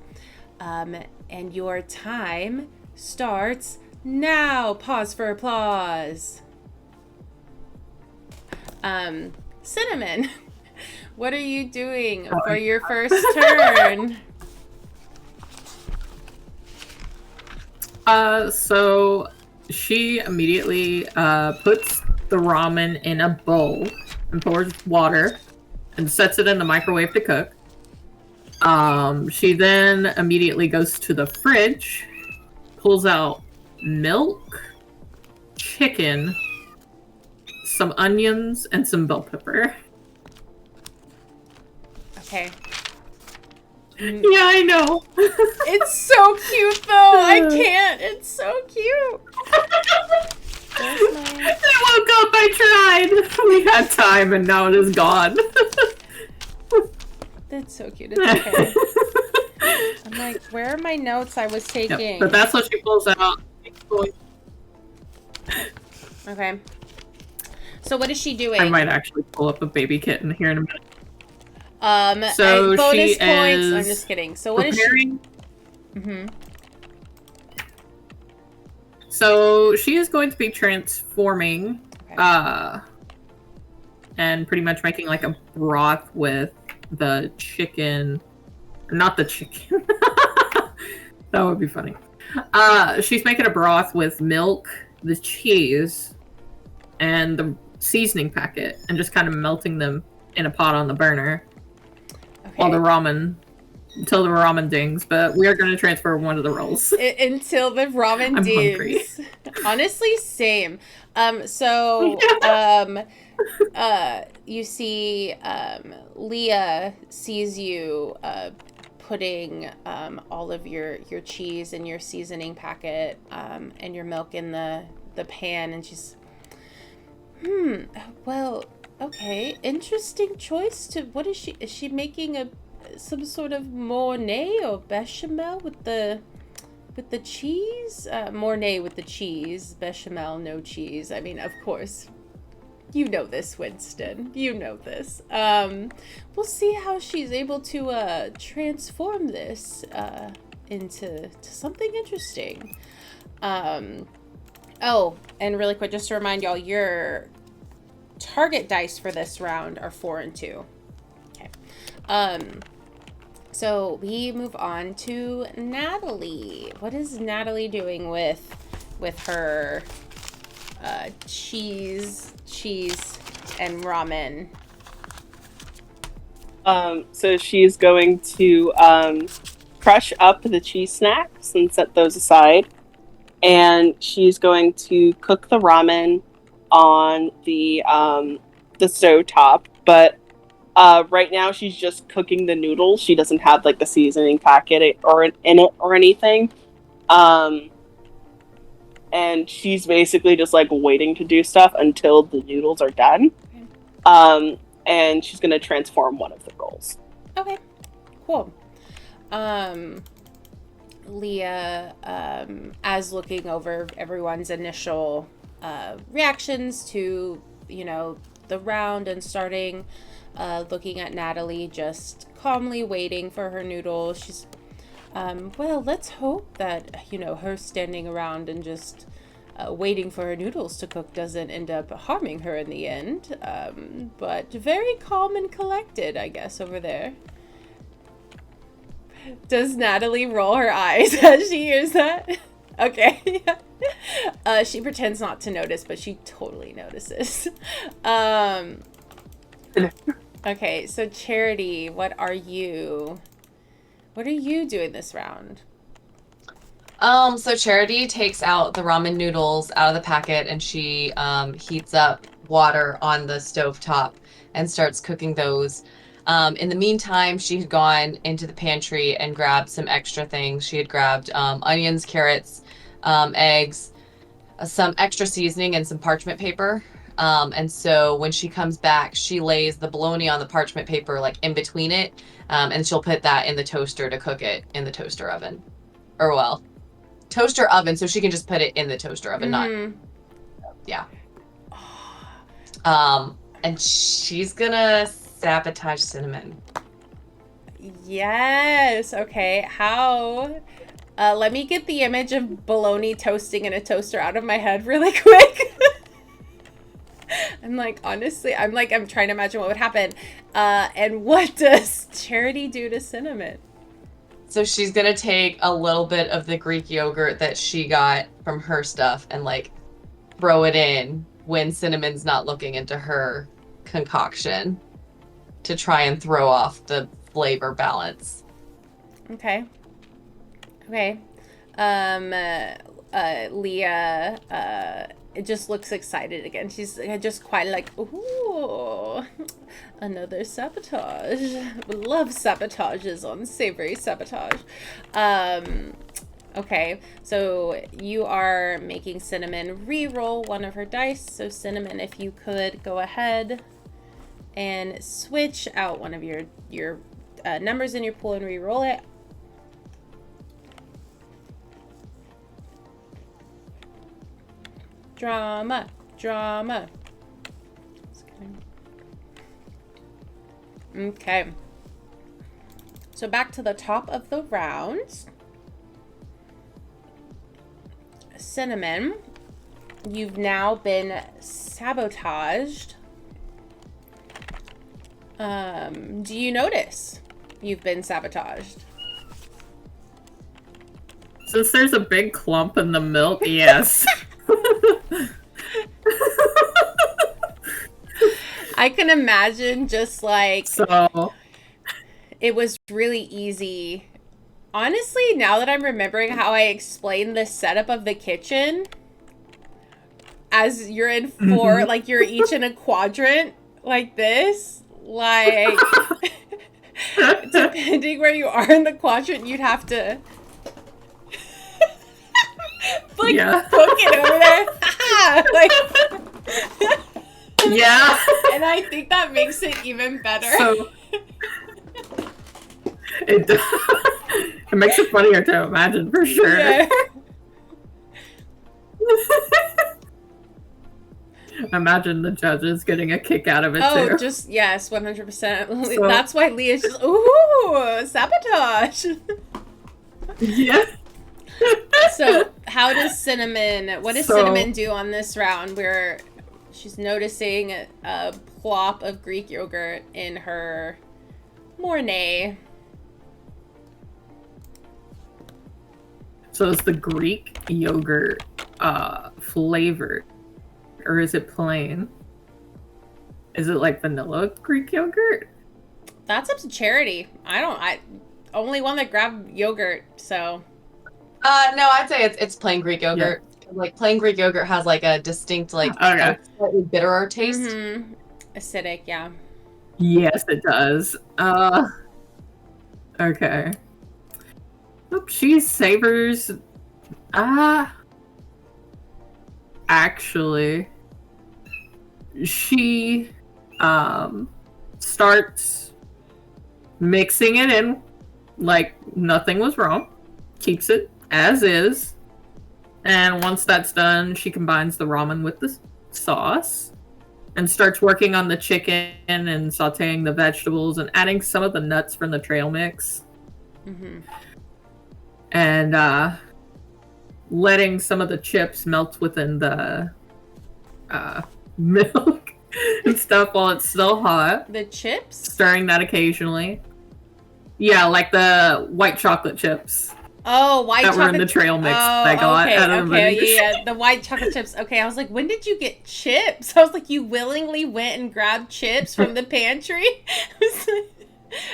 [SPEAKER 1] And your time starts now. Pause for applause. Cinnamon, what are you doing for your first turn?
[SPEAKER 2] So she immediately puts the ramen in a bowl and pours water and sets it in the microwave to cook. She then immediately goes to the fridge, pulls out milk, chicken, some onions, and some bell pepper.
[SPEAKER 1] Okay.
[SPEAKER 2] Yeah, I know.
[SPEAKER 1] It's so cute, though. I can't. It's so cute.
[SPEAKER 2] I woke up, I tried. We had time, and now it is gone.
[SPEAKER 1] That's so cute. It's okay. I'm like, where are my notes I was taking?
[SPEAKER 2] Yep, but that's what she pulls out.
[SPEAKER 1] Okay. So what is she doing?
[SPEAKER 2] I might actually pull up a baby kitten here in a minute.
[SPEAKER 1] So bonus
[SPEAKER 2] she
[SPEAKER 1] points.
[SPEAKER 2] is
[SPEAKER 1] I'm just kidding. So what
[SPEAKER 2] preparing...
[SPEAKER 1] is she? Mm-hmm.
[SPEAKER 2] So she is going to be transforming,
[SPEAKER 1] Okay.
[SPEAKER 2] and pretty much making like a broth with the chicken. Not the chicken. That would be funny. She's making a broth with milk, the cheese, and the seasoning packet, and just kind of melting them in a pot on the burner. While the ramen, until the ramen dings, but we are going to transfer one of the rolls.
[SPEAKER 1] Until the ramen dings. Honestly, same. You see, Lia sees you putting all of your cheese and your seasoning packet and your milk in the pan, and she's, well, okay, interesting choice to, what is she making some sort of mornay or bechamel with the cheese? Mornay with the cheese, bechamel, no cheese. I mean, of course, you know this, Winston. You know this. We'll see how she's able to transform this into something interesting. Oh, and really quick, just to remind y'all, your target dice for this round are 4 and 2. Okay. So we move on to Natalie. What is Natalie doing with her cheese and ramen?
[SPEAKER 3] So she's going to crush up the cheese snacks and set those aside. and she's going to cook the ramen on the stove top. But right now, she's just cooking the noodles. She doesn't have like the seasoning packet or in it or anything. And she's basically just like waiting to do stuff until the noodles are done. And she's gonna transform one of the rolls.
[SPEAKER 1] Okay, cool. Lia, as looking over everyone's initial reactions to, the round and starting, looking at Natalie, just calmly waiting for her noodles. She's, well, let's hope that, her standing around and just waiting for her noodles to cook doesn't end up harming her in the end. But very calm and collected, I guess, over there. Does Natalie roll her eyes as she hears that? Okay. She pretends not to notice, but she totally notices. Okay, so Charity, what are you doing this round?
[SPEAKER 4] So Charity takes out the ramen noodles out of the packet, and she heats up water on the stovetop and starts cooking those. In the meantime, she had gone into the pantry and grabbed some extra things. She had grabbed onions, carrots, eggs, some extra seasoning, and some parchment paper. And so when she comes back, she lays the bologna on the parchment paper, like in between it, and she'll put that in the toaster to cook it in the toaster oven. Or, well, toaster oven, so she can just put it in the toaster oven, not... Yeah. And she's gonna sabotage cinnamon.
[SPEAKER 1] Yes. Okay. How? Let me get the image of bologna toasting in a toaster out of my head really quick. I'm trying to imagine what would happen. And what does Charity do to cinnamon?
[SPEAKER 4] So she's gonna take a little bit of the Greek yogurt that she got from her stuff and like throw it in when Cinnamon's not looking into her concoction to try and throw off the flavor balance.
[SPEAKER 1] Okay. Lia it just looks excited again. She's just quite like, ooh, another sabotage. We love sabotages on Savory Sabotage. Okay, so you are making Cinnamon re-roll one of her dice. So Cinnamon, if you could go ahead and switch out one of your numbers in your pool and re-roll it. Drama. Okay. So back to the top of the round. Cinnamon, you've now been sabotaged. Do you notice you've been sabotaged?
[SPEAKER 2] Since there's a big clump in the milk, yes.
[SPEAKER 1] I can imagine just like...
[SPEAKER 2] So...
[SPEAKER 1] It was really easy. Honestly, now that I'm remembering how I explained the setup of the kitchen, as you're in four, like you're each in a quadrant like this, like depending where you are in the quadrant, you'd have to like poke it over there. Like
[SPEAKER 2] yeah.
[SPEAKER 1] And I think that makes it even better.
[SPEAKER 2] So, it makes it funnier to imagine for sure. Yeah. Imagine the judges getting a kick out of it too.
[SPEAKER 1] Oh, just yes, 100%. So, that's why Leah's just ooh, sabotage.
[SPEAKER 2] Yeah.
[SPEAKER 1] So how does Cinnamon? What does Cinnamon do on this round where she's noticing a plop of Greek yogurt in her mornay?
[SPEAKER 2] So is the Greek yogurt flavored, or is it plain? Is it like vanilla Greek yogurt?
[SPEAKER 1] That's up to Charity. I only one that grabbed yogurt, so.
[SPEAKER 4] No, I'd say it's plain Greek yogurt. Like plain Greek yogurt has like a distinct, like
[SPEAKER 2] Okay.
[SPEAKER 4] slightly bitterer taste.
[SPEAKER 1] Mm-hmm. Acidic, yeah.
[SPEAKER 2] Yes, it does. Okay. Oop, she savors. Actually, she starts mixing it in like nothing was wrong. Keeps it as is. And once that's done, she combines the ramen with the sauce and starts working on the chicken and sauteing the vegetables and adding some of the nuts from the trail mix.
[SPEAKER 1] Mm-hmm.
[SPEAKER 2] And letting some of the chips melt within the milk and stuff while it's still hot.
[SPEAKER 1] The chips?
[SPEAKER 2] Stirring that occasionally. Yeah, like the white chocolate chips.
[SPEAKER 1] Oh, white
[SPEAKER 2] that
[SPEAKER 1] chocolate.
[SPEAKER 2] Were in the trail mix I got out of the vending
[SPEAKER 1] yeah, the white chocolate chips. Okay, I was like, when did you get chips? I was like, you willingly went and grabbed chips from the pantry?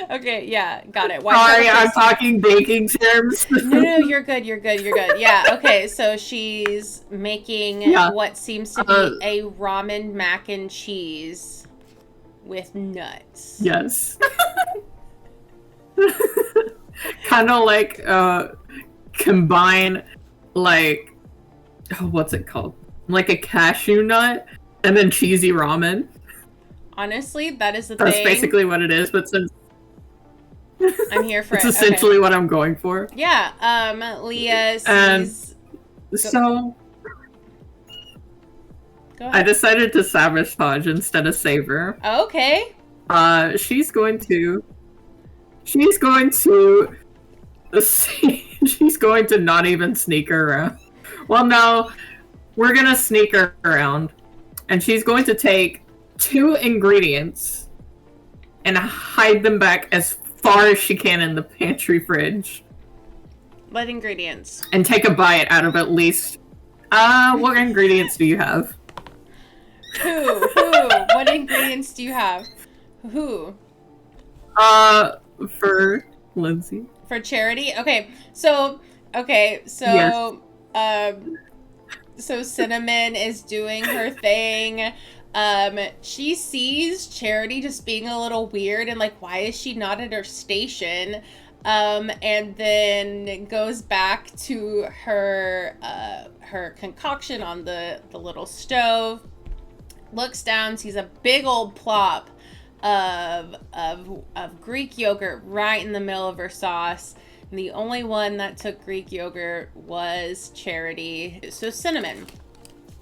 [SPEAKER 1] Okay, yeah, got it.
[SPEAKER 2] Sorry, I'm talking baking terms.
[SPEAKER 1] No, you're good. Yeah, okay, so she's making what seems to be a ramen mac and cheese with nuts.
[SPEAKER 2] Yes. Kind of like combine like what's it called? Like a cashew nut and then cheesy ramen.
[SPEAKER 1] Honestly, that is the
[SPEAKER 2] thing.
[SPEAKER 1] That's
[SPEAKER 2] basically what it is, but since
[SPEAKER 1] I'm here for
[SPEAKER 2] it's essentially what I'm going for.
[SPEAKER 1] Yeah, Lia sees...
[SPEAKER 2] So I decided to sabotage instead of savor.
[SPEAKER 1] Okay.
[SPEAKER 2] She's going to not even sneak her around. Well, no, we're gonna sneak her around, and she's going to take 2 ingredients and hide them back as far as she can in the pantry fridge.
[SPEAKER 1] What ingredients?
[SPEAKER 2] And take a bite out of at least. What ingredients do you have?
[SPEAKER 1] Who? What ingredients do you have? Who?
[SPEAKER 2] For Lindsay.
[SPEAKER 1] For Charity? Okay, so
[SPEAKER 2] yes.
[SPEAKER 1] So Cinnamon is doing her thing. She sees Charity just being a little weird and like, why is she not at her station? And then goes back to her her concoction on the little stove, looks down, sees a big old plop of Greek yogurt right in the middle of her sauce. And the only one that took Greek yogurt was Charity. So Cinnamon,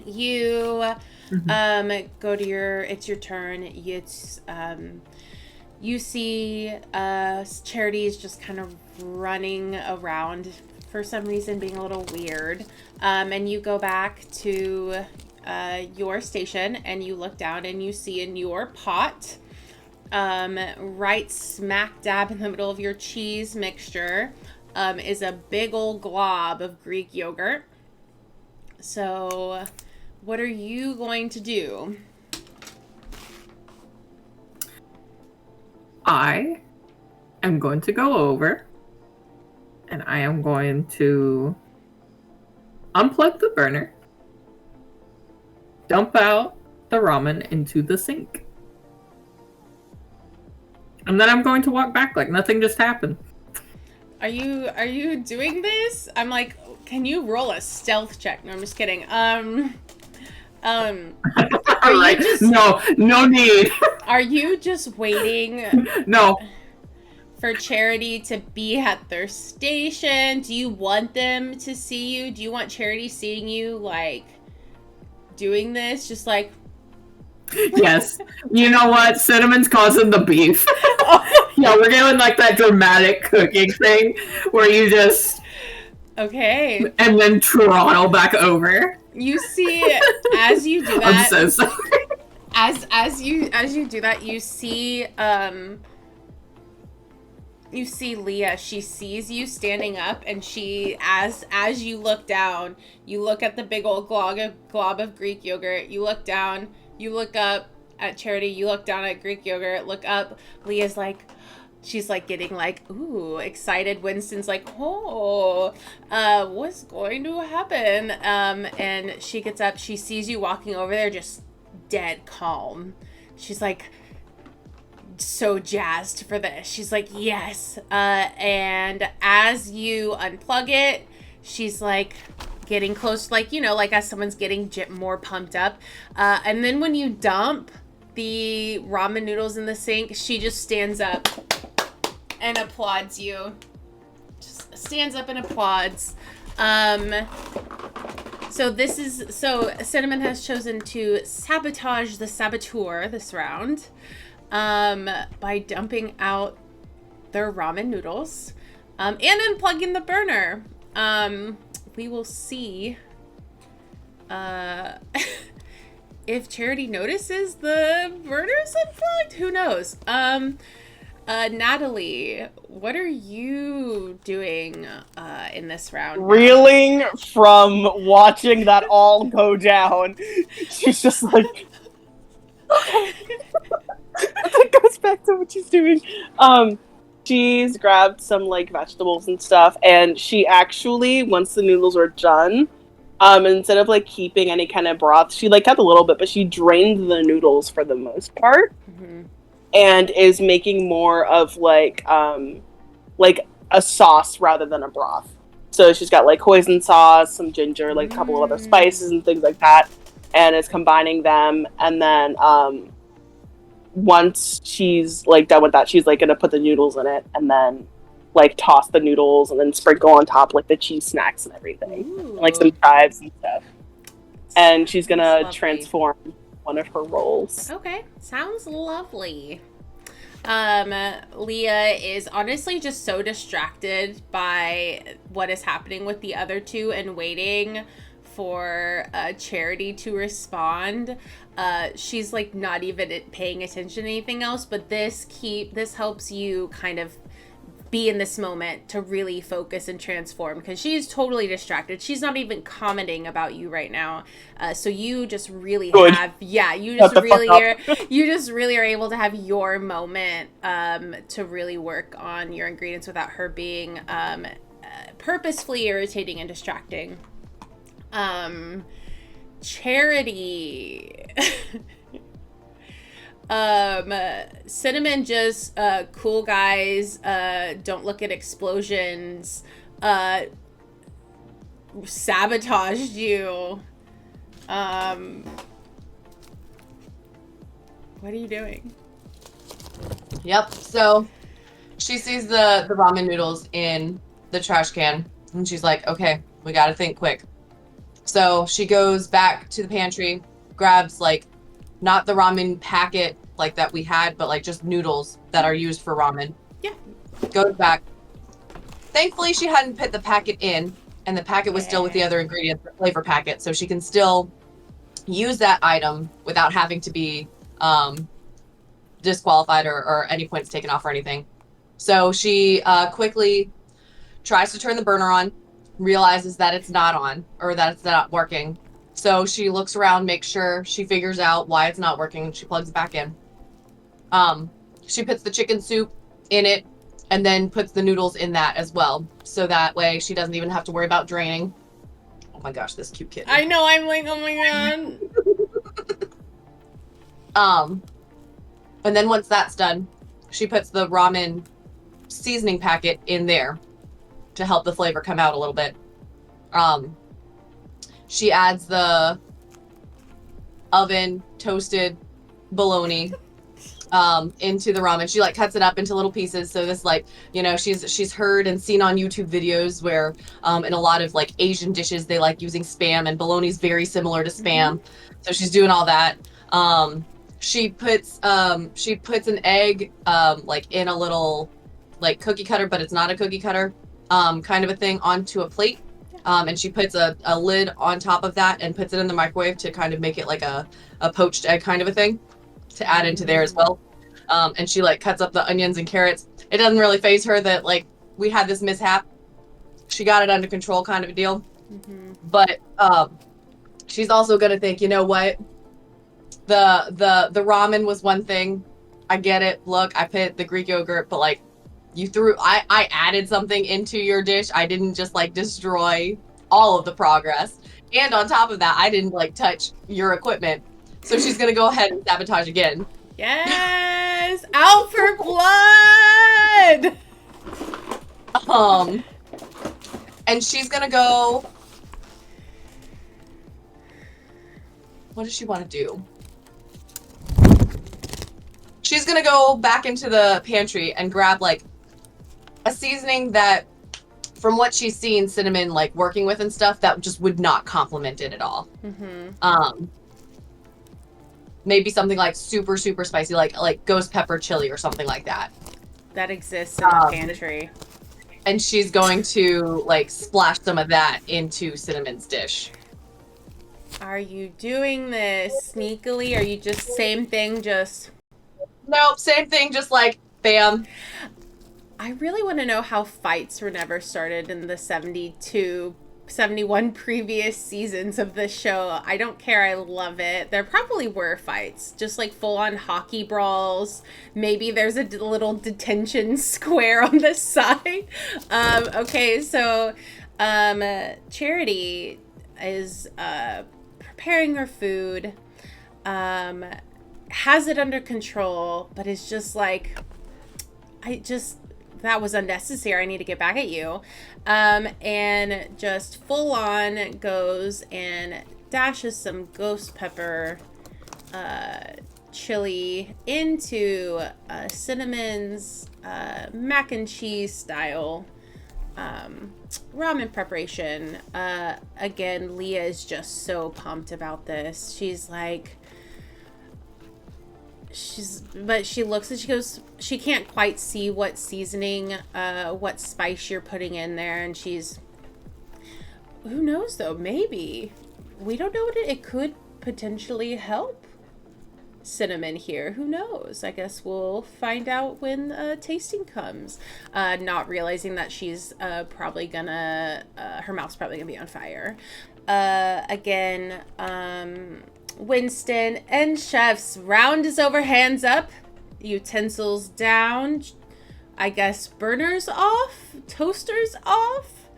[SPEAKER 1] you go to it's your turn. You see Charity is just kind of running around for some reason, being a little weird. And you go back to your station and you look down and you see in your pot, right smack dab in the middle of your cheese mixture, is a big old glob of Greek yogurt. So what are you going to do?
[SPEAKER 2] I am going to go over and I am going to unplug the burner, dump out the ramen into the sink. And then I'm going to walk back like nothing just happened.
[SPEAKER 1] Are you doing this? I'm like, can you roll a stealth check? No, I'm just kidding.
[SPEAKER 2] Right. No need.
[SPEAKER 1] Are you just waiting?
[SPEAKER 2] No.
[SPEAKER 1] For Charity to be at their station? Do you want them to see you? Do you want Charity seeing you like doing this? Just like,
[SPEAKER 2] yes. You know what? Cinnamon's causing the beef. Yeah, we're doing like that dramatic cooking thing where you just
[SPEAKER 1] okay,
[SPEAKER 2] and then throttle back over.
[SPEAKER 1] You see, as you do that,
[SPEAKER 2] I'm so sorry.
[SPEAKER 1] As you do that, you see Lia. She sees you standing up, and she, as you look down, you look at the big old glob of Greek yogurt. You look down. You look up at Charity. You look down at Greek yogurt. Look up. Lia's like, she's like getting like, ooh, excited. Winston's like, what's going to happen? And she gets up, she sees you walking over there, just dead calm. She's like, so jazzed for this. She's like, yes. And as you unplug it, she's like getting close, like, like as someone's getting more pumped up. And then when you dump the ramen noodles in the sink, she just stands up and applauds you. Just stands up and applauds. So Cinnamon has chosen to sabotage the saboteur this round by dumping out their ramen noodles and unplugging the burner. We will see if Charity notices the burner's unplugged. Who knows? Natalie, what are you doing in this round?
[SPEAKER 3] Reeling from watching that all go down. She's just like, okay. That goes back to what she's doing. She's grabbed some like vegetables and stuff, and she actually, once the noodles are done, instead of like keeping any kind of broth, she like kept a little bit, but she drained the noodles for the most part. Mm-hmm. And is making more of like a sauce rather than a broth. So she's got like hoisin sauce, some ginger, like a couple of other spices and things like that, and is combining them. And then once she's like done with that, she's like gonna put the noodles in it and then like toss the noodles and then sprinkle on top like the cheese snacks and everything, and, like some chives and stuff. And she's gonna transform one of her roles.
[SPEAKER 1] Okay, sounds lovely. Lia is honestly just so distracted by what is happening with the other two and waiting for Charity to respond. She's like not even paying attention to anything else, but this helps you kind of be in this moment to really focus and transform, because she's totally distracted. She's not even commenting about you right now. So you just really you just really are able to have your moment to really work on your ingredients without her being purposefully irritating and distracting. Charity. Cinnamon just cool guys, don't look at explosions, sabotaged you. What are you doing?
[SPEAKER 4] Yep. So she sees the ramen noodles in the trash can and she's like, okay, we gotta think quick. So she goes back to the pantry, grabs like not the ramen packet like that we had, but like just noodles that are used for ramen.
[SPEAKER 1] Yeah.
[SPEAKER 4] Goes back. Thankfully, she hadn't put the packet in, and the packet was still with the other ingredients, the flavor packet, so she can still use that item without having to be disqualified or any points taken off or anything. So she quickly tries to turn the burner on, realizes that it's not on, or that it's not working. So she looks around, makes sure she figures out why it's not working, and she plugs it back in. She puts the chicken soup in it and then puts the noodles in that as well. So that way she doesn't even have to worry about draining. Oh my gosh, this cute kitten.
[SPEAKER 1] I know, I'm like, oh my
[SPEAKER 4] god. And then once that's done, she puts the ramen seasoning packet in there to help the flavor come out a little bit. She adds the oven toasted bologna into the ramen. She like cuts it up into little pieces. So this like, you know, she's heard and seen on YouTube videos where in a lot of like Asian dishes they like using Spam, and bologna is very similar to Spam. Mm-hmm. So she's doing all that. She puts an egg like in a little like cookie cutter, but it's not a cookie cutter kind of a thing, onto a plate. And she puts a lid on top of that and puts it in the microwave to kind of make it like a poached egg kind of a thing to add into there as well. And she like cuts up the onions and carrots. It doesn't really faze her that like we had this mishap. She got it under control kind of a deal. Mm-hmm. But she's also gonna think, you know what? The ramen was one thing. I get it. Look, I put the Greek yogurt, but like I added something into your dish. I didn't just like destroy all of the progress. And on top of that, I didn't like touch your equipment. So she's gonna go ahead and sabotage again.
[SPEAKER 1] Yes! Out for blood!
[SPEAKER 4] And she's gonna go. What does she want to do? She's gonna go back into the pantry and grab like a seasoning that, from what she's seen Cinnamon like working with and stuff, that just would not complement it at all. Maybe something like super spicy, like ghost pepper chili or something like that.
[SPEAKER 1] That exists in the pantry.
[SPEAKER 4] And she's going to like splash some of that into Cinnamon's dish.
[SPEAKER 1] Are you doing this sneakily? Are you just same thing, just...
[SPEAKER 4] Nope, same thing, just like, bam.
[SPEAKER 1] I really want to know how fights were never started in the 71 previous seasons of this show. I don't care. I love it. There probably were fights, just like full-on hockey brawls. Maybe there's a little detention square on the side. Okay, so Charity is preparing her food, has it under control, but is just like, that was unnecessary. I need to get back at you. And just full on goes and dashes some ghost pepper chili into Cinnamon's mac and cheese style ramen preparation. Again, Lia is just so pumped about this. She's like, but she looks and she goes, she can't quite see what seasoning, what spice you're putting in there, and she's, who knows though, maybe, we don't know what it could potentially help Cinnamon here, who knows. I guess we'll find out when tasting comes. Not realizing that she's probably gonna, her mouth's probably gonna be on fire. Again, Winston and chefs, round is over, hands up, utensils down, I guess burners off, toasters off.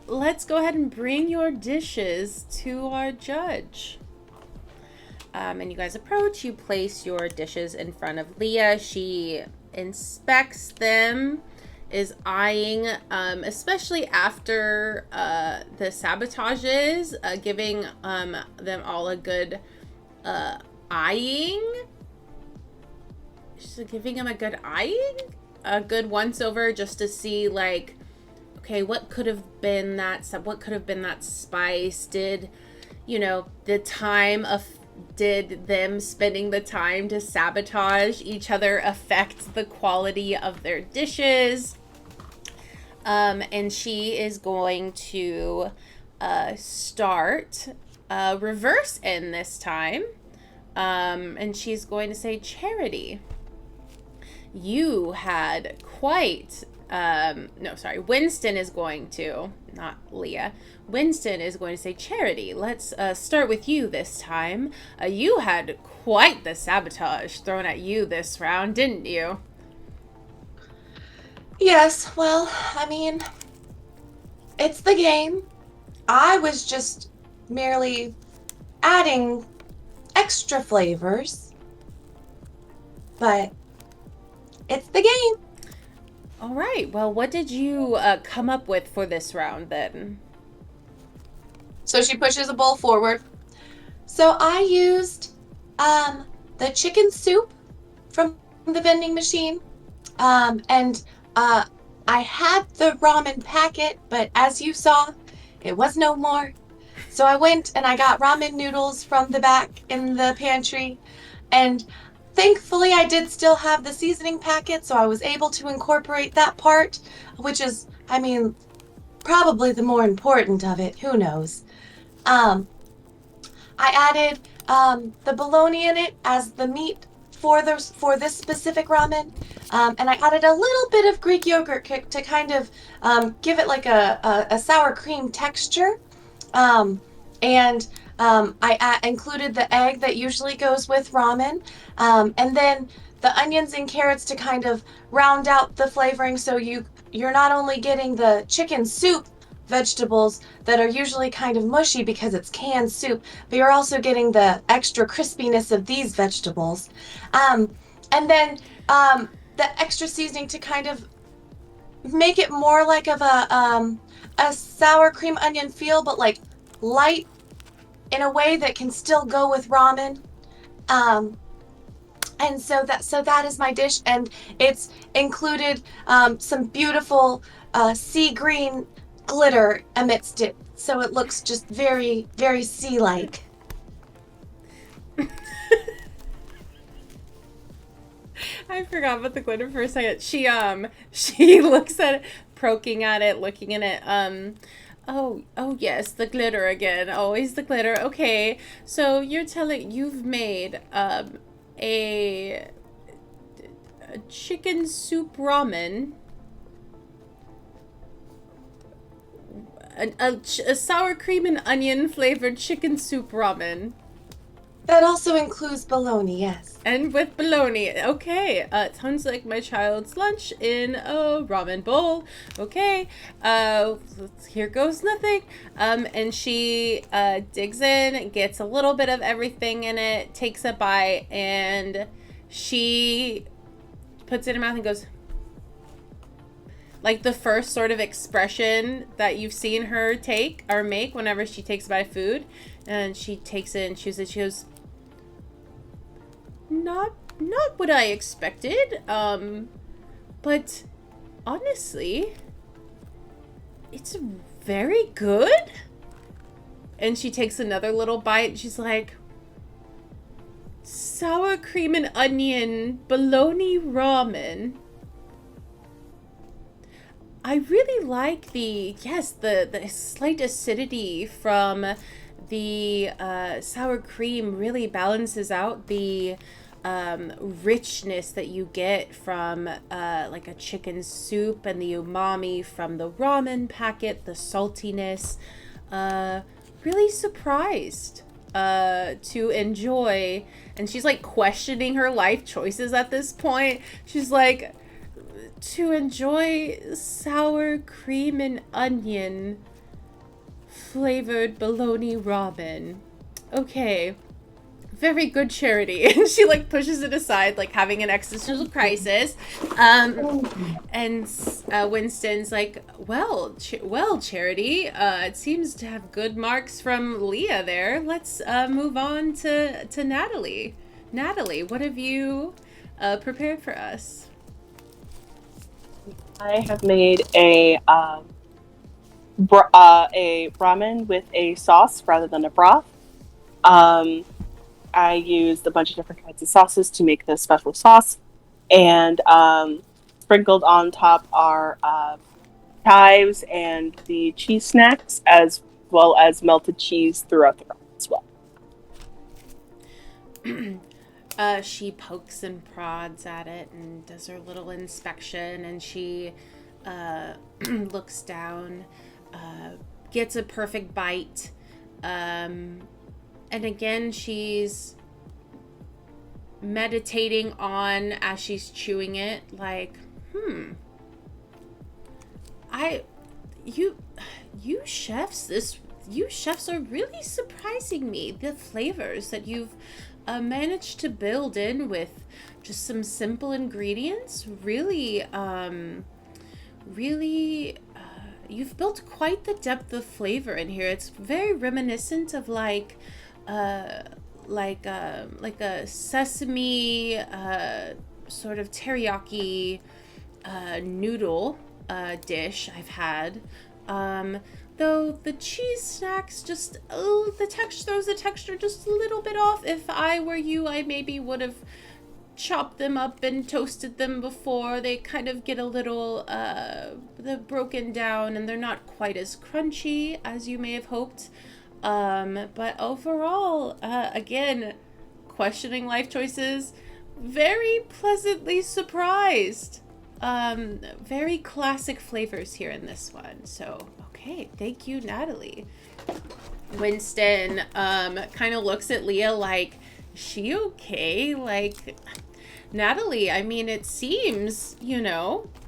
[SPEAKER 1] Let's go ahead and bring your dishes to our judge. And you guys approach, you place your dishes in front of Lia. She inspects them, is eyeing, especially after the sabotages, giving them all a good eyeing. She's giving them a good eyeing, a good once over, just to see like, okay, what could have been that spice? Did, you know, did them spending the time to sabotage each other affect the quality of their dishes? And she is going to start reverse in this time. And she's going to say, Charity, you had quite... Winston is going to, not Lia. Winston is going to say, Charity, let's start with you this time. You had quite the sabotage thrown at you this round, didn't you?
[SPEAKER 4] Yes, well, I mean, it's the game. I was just merely adding extra flavors. But it's the game.
[SPEAKER 1] All right. Well, what did you come up with for this round then?
[SPEAKER 4] So she pushes a bowl forward. So I used the chicken soup from the vending machine. And I had the ramen packet, but as you saw, it was no more. So I went and I got ramen noodles from the back in the pantry. And thankfully, I did still have the seasoning packet, so I was able to incorporate that part, which is, I mean, probably the more important of it. Who knows? I added the bologna in it as the meat for this specific ramen, and I added a little bit of Greek yogurt to kind of give it like a sour cream texture, and I included the egg that usually goes with ramen, and then the onions and carrots to kind of round out the flavoring, so you're not only getting the chicken soup vegetables that are usually kind of mushy because it's canned soup, but you're also getting the extra crispiness of these vegetables. And then the extra seasoning to kind of make it more like of a sour cream onion feel, but like light in a way that can still go with ramen. And so that is my dish, and it's included some beautiful sea green glitter amidst it, so it looks just very, very sea-like.
[SPEAKER 1] I forgot about the glitter for a second. She looks at it, poking at it, looking at it. Oh yes, the glitter again. Always the glitter. Okay, so you've made a chicken soup ramen, a sour cream and onion flavored chicken soup ramen.
[SPEAKER 4] That also includes bologna, yes.
[SPEAKER 1] And with bologna. Okay. Sounds like my child's lunch in a ramen bowl. Okay. Here goes nothing. And she digs in, gets a little bit of everything in it, takes a bite, and she puts it in her mouth and goes, like the first sort of expression that you've seen her take or make whenever she takes a bite of food. And she takes it and chews it. She goes, Not what I expected. But honestly, it's very good. And she takes another little bite and she's like, sour cream and onion bologna ramen. I really like the slight acidity from the sour cream really balances out the richness that you get from like a chicken soup, and the umami from the ramen packet, the saltiness. Really surprised to enjoy. And she's like questioning her life choices at this point. She's like, to enjoy sour cream and onion flavored bologna ramen. Okay. Very good, Charity. And she like pushes it aside, like having an existential crisis. And Winston's like, well, Charity, it seems to have good marks from Lia there. Let's move on to Natalie. Natalie, what have you prepared for us?
[SPEAKER 3] I have made a ramen with a sauce rather than a broth. I used a bunch of different kinds of sauces to make this special sauce, and sprinkled on top are chives and the cheese snacks, as well as melted cheese throughout the ramen as well.
[SPEAKER 1] She pokes and prods at it and does her little inspection, and she looks down, gets a perfect bite, and again she's meditating on as she's chewing it, like, you chefs are really surprising me. The flavors that you've managed to build in with just some simple ingredients, really, you've built quite the depth of flavor in here. It's very reminiscent of like a sesame sort of teriyaki noodle dish I've had. Though the cheese snacks just, the texture just a little bit off. If I were you, I maybe would have chopped them up and toasted them before. They kind of get a little, they're broken down and they're not quite as crunchy as you may have hoped. But overall, again, questioning life choices, very pleasantly surprised. Very classic flavors here in this one. So, okay, thank you, Natalie. Winston kind of looks at Lia like, is she okay? Like, Natalie, I mean, it seems, you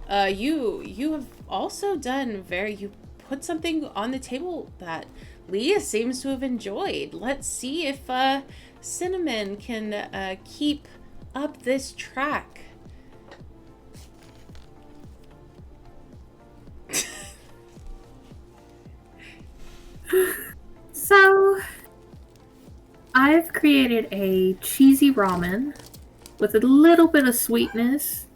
[SPEAKER 1] have also done you put something on the table that Lia seems to have enjoyed. Let's see if Cinnamon can keep up this track.
[SPEAKER 2] So, I've created a cheesy ramen with a little bit of sweetness,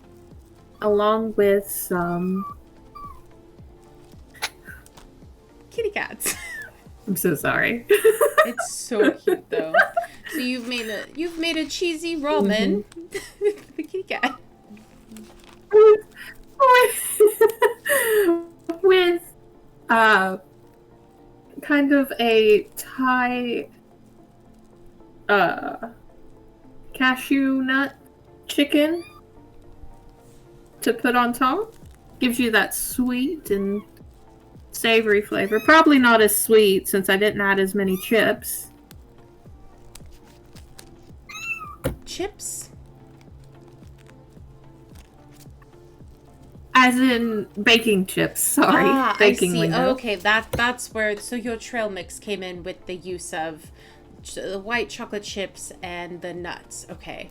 [SPEAKER 2] along with some
[SPEAKER 1] Kitty cats.
[SPEAKER 2] I'm so sorry.
[SPEAKER 1] It's so cute though. So you've made a cheesy ramen with the kitty cat.
[SPEAKER 2] with kind of a Thai cashew nut chicken to put on top. Gives you that sweet and savory flavor. Probably not as sweet since I didn't add as many chips.
[SPEAKER 1] Chips?
[SPEAKER 2] As in baking chips, sorry. Baking
[SPEAKER 1] I see.
[SPEAKER 2] lingo.
[SPEAKER 1] Okay, that's where, so your trail mix came in with the use of the white chocolate chips and the nuts. Okay.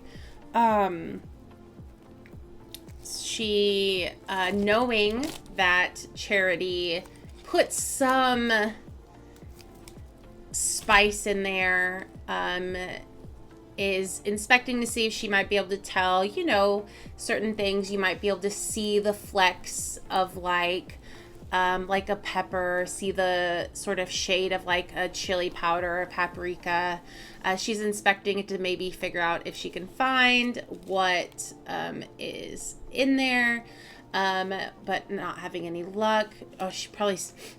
[SPEAKER 1] She, knowing that Charity put some spice in there, is inspecting to see if she might be able to tell, certain things. You might be able to see the flecks of like a pepper, see the sort of shade of like a chili powder or paprika. She's inspecting it to maybe figure out if she can find what is in there, but not having any luck. Oh, she probably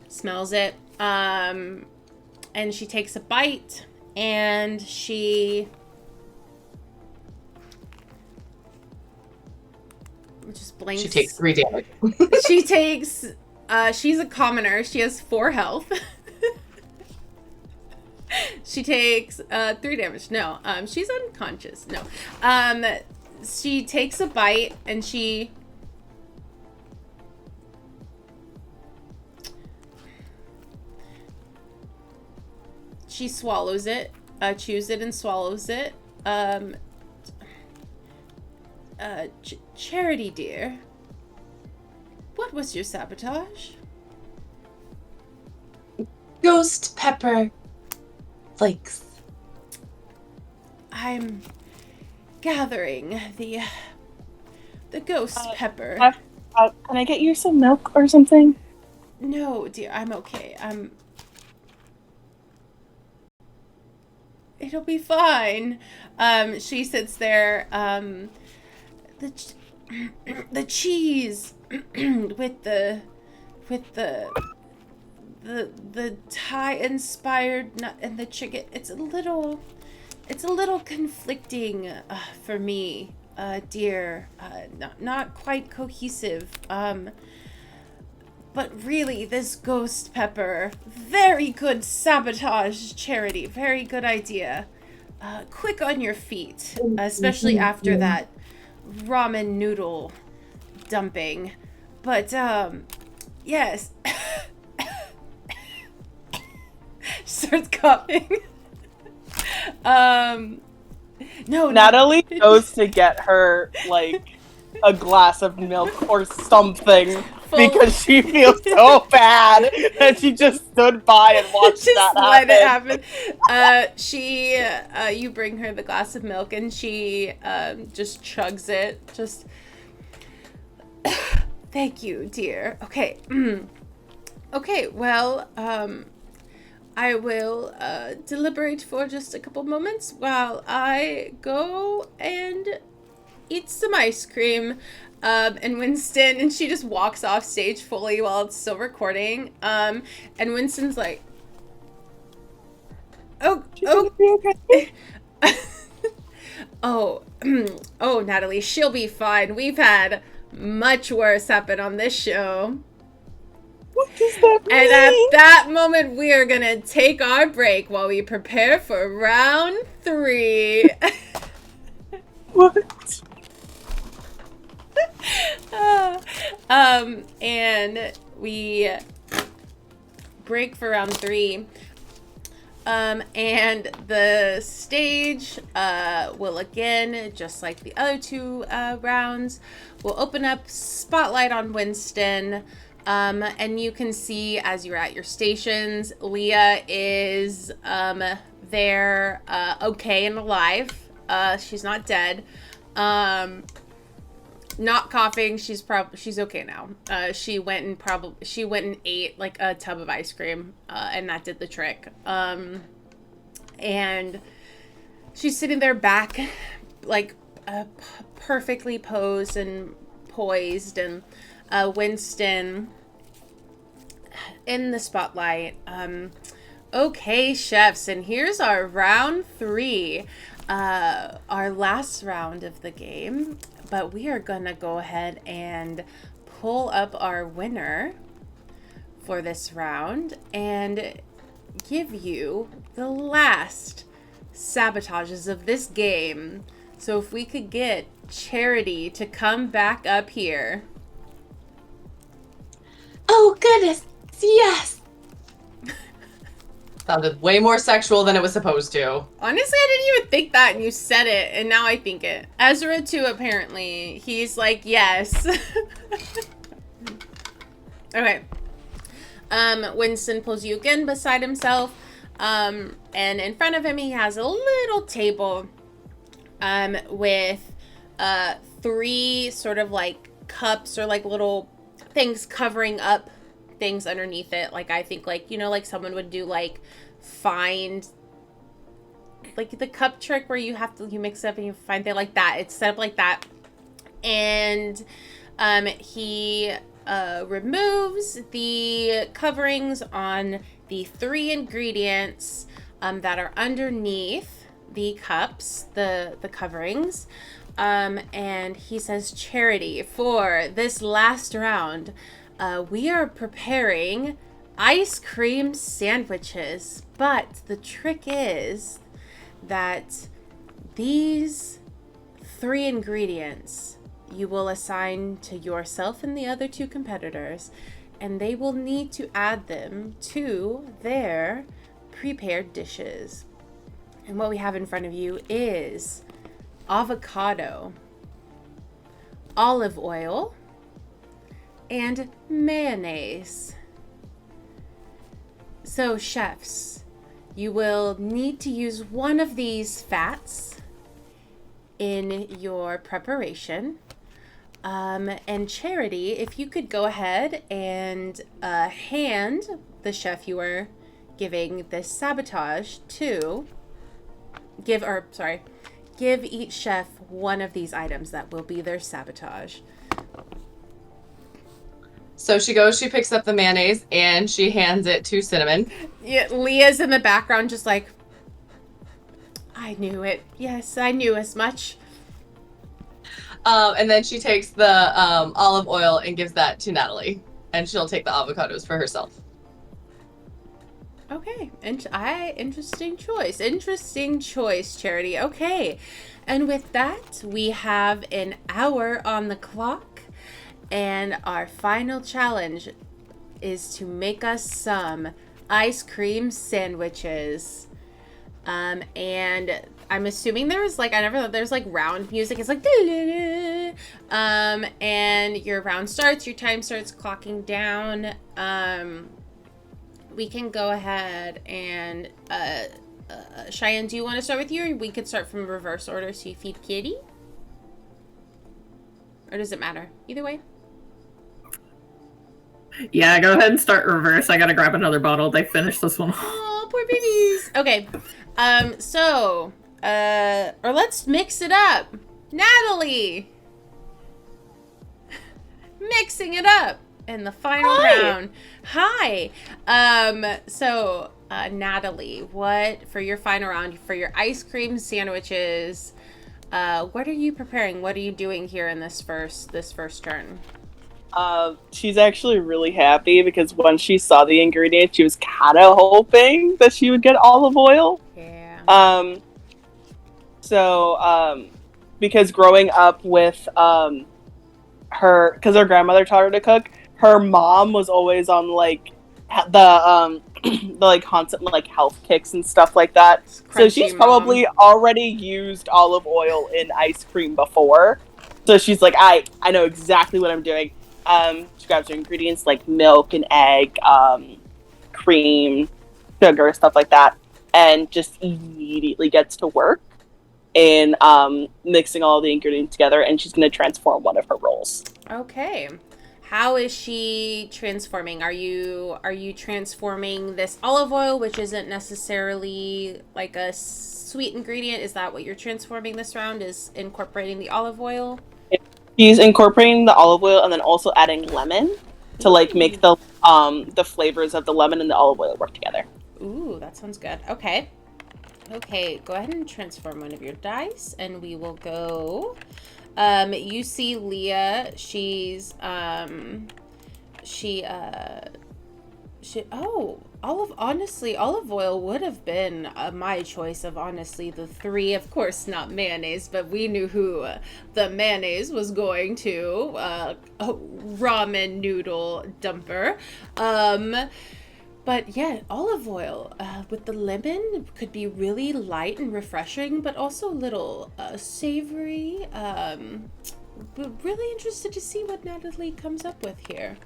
[SPEAKER 1] smells it. And she takes a bite and she just blinks.
[SPEAKER 4] She takes 3 damage.
[SPEAKER 1] She takes, she's a commoner. She has 4 health. She takes 3 damage. No, she's unconscious. No. She takes a bite and she swallows it, chews it and swallows it. Charity, dear, what was your sabotage?
[SPEAKER 4] Ghost pepper flakes.
[SPEAKER 1] I'm gathering the ghost pepper.
[SPEAKER 3] Can I get you some milk or something?
[SPEAKER 1] No, dear, I'm okay. It'll be fine. She sits there. The cheese with the Thai inspired nut and the chicken. It's a little conflicting for me, dear. Not quite cohesive. But really, this ghost pepper, very good sabotage, Charity. Very good idea. Quick on your feet, especially after that ramen noodle dumping. But, yes. She starts coughing. No.
[SPEAKER 3] Natalie goes to get her, like, a glass of milk or something because she feels so bad that she just stood by and watched that happen.
[SPEAKER 1] Let it happen. You bring her the glass of milk and she just chugs it. Just, thank you, dear. Okay. Okay, well, I will deliberate for just a couple moments while I go and eat some ice cream. And Winston, and she just walks off stage fully while it's still recording. And Winston's like, oh, oh, Natalie, she'll be fine. We've had much worse happen on this show.
[SPEAKER 3] What does that mean?
[SPEAKER 1] And at that moment, we are gonna take our break while we prepare for round 3.
[SPEAKER 3] What?
[SPEAKER 1] And we break for round 3. And the stage will again, just like the other 2 rounds, will open up spotlight on Winston. And you can see as you're at your stations, Lia is there, okay and alive. She's not dead. Not coughing. She's okay now. She went and ate like a tub of ice cream, and that did the trick. And she's sitting there back, like perfectly posed and poised, and Winston in the spotlight. Okay, chefs, and here's our round 3, our last round of the game. But we are gonna go ahead and pull up our winner for this round and give you the last sabotages of this game. So if we could get Charity to come back up here.
[SPEAKER 4] Oh, goodness. Yes. Sounded way more sexual than it was supposed to.
[SPEAKER 1] Honestly, I didn't even think that, and you said it, and now I think it. Ezra, too, apparently. He's like, yes. Okay. Winston pulls you again beside himself, and in front of him he has a little table with 3 sort of like cups or like little things covering up things underneath it. Like, I think, like, you know, like someone would do like find, like the cup trick where you mix it up and you find things like that. It's set up like that. And he removes the coverings on the 3 ingredients that are underneath the cups, the coverings. And he says, Charity, for this last round, we are preparing ice cream sandwiches. But the trick is that these 3 ingredients you will assign to yourself and the other 2 competitors, and they will need to add them to their prepared dishes. And what we have in front of you is avocado, olive oil, and mayonnaise. So, chefs, you will need to use one of these fats in your preparation. And Charity, if you could go ahead and hand the chef you are giving this sabotage to, give each chef one of these items that will be their sabotage.
[SPEAKER 4] So she picks up the mayonnaise, and she hands it to Cinnamon.
[SPEAKER 1] Yeah, Leah's in the background just like, I knew it. Yes, I knew as much.
[SPEAKER 4] And then she takes the olive oil and gives that to Natalie. And she'll take the avocados for herself.
[SPEAKER 1] Okay, interesting choice, Charity. Okay, and with that, we have an hour on the clock. And our final challenge is to make us some ice cream sandwiches. And I'm assuming there's like, I never thought there's like round music. It's like, and your round starts, your time starts clocking down. We can go ahead and, Cheyenne, do you want to start with you? Or we could start from reverse order, so you feed Kitty? Or does it matter? Either way.
[SPEAKER 2] Yeah, go ahead and start reverse. I gotta grab another bottle. They finished this one.
[SPEAKER 1] Oh, poor babies. Okay. Or let's mix it up. Natalie. Mixing it up in the final round. Hi. Natalie, what, for your final round, for your ice cream sandwiches, what are you preparing? What are you doing here in this first turn?
[SPEAKER 3] She's actually really happy because when she saw the ingredients, she was kind of hoping that she would get olive oil.
[SPEAKER 1] Yeah.
[SPEAKER 3] Because growing up with because her grandmother taught her to cook. Her mom was always on like the like constant like health kicks and stuff like that. So she's probably already used olive oil in ice cream before. So she's like, I know exactly what I'm doing. She grabs her ingredients like milk and egg, cream, sugar, stuff like that, and just immediately gets to work in mixing all the ingredients together, and she's going to transform one of her rolls.
[SPEAKER 1] Okay. How is she transforming? Are you transforming this olive oil, which isn't necessarily like a sweet ingredient? Is that what you're transforming this round, is incorporating the olive oil?
[SPEAKER 3] She's incorporating the olive oil and then also adding lemon to like make the flavors of the lemon and the olive oil work together.
[SPEAKER 1] Ooh, that sounds good. Okay. Okay, go ahead and transform one of your dice, and we will go. You see Lia. She's olive oil would have been my choice of honestly the three. Of course, not mayonnaise, but we knew who the mayonnaise was going to. Ramen noodle dumper. But yeah, olive oil with the lemon could be really light and refreshing, but also a little savory. Really interested to see what Natalie comes up with here.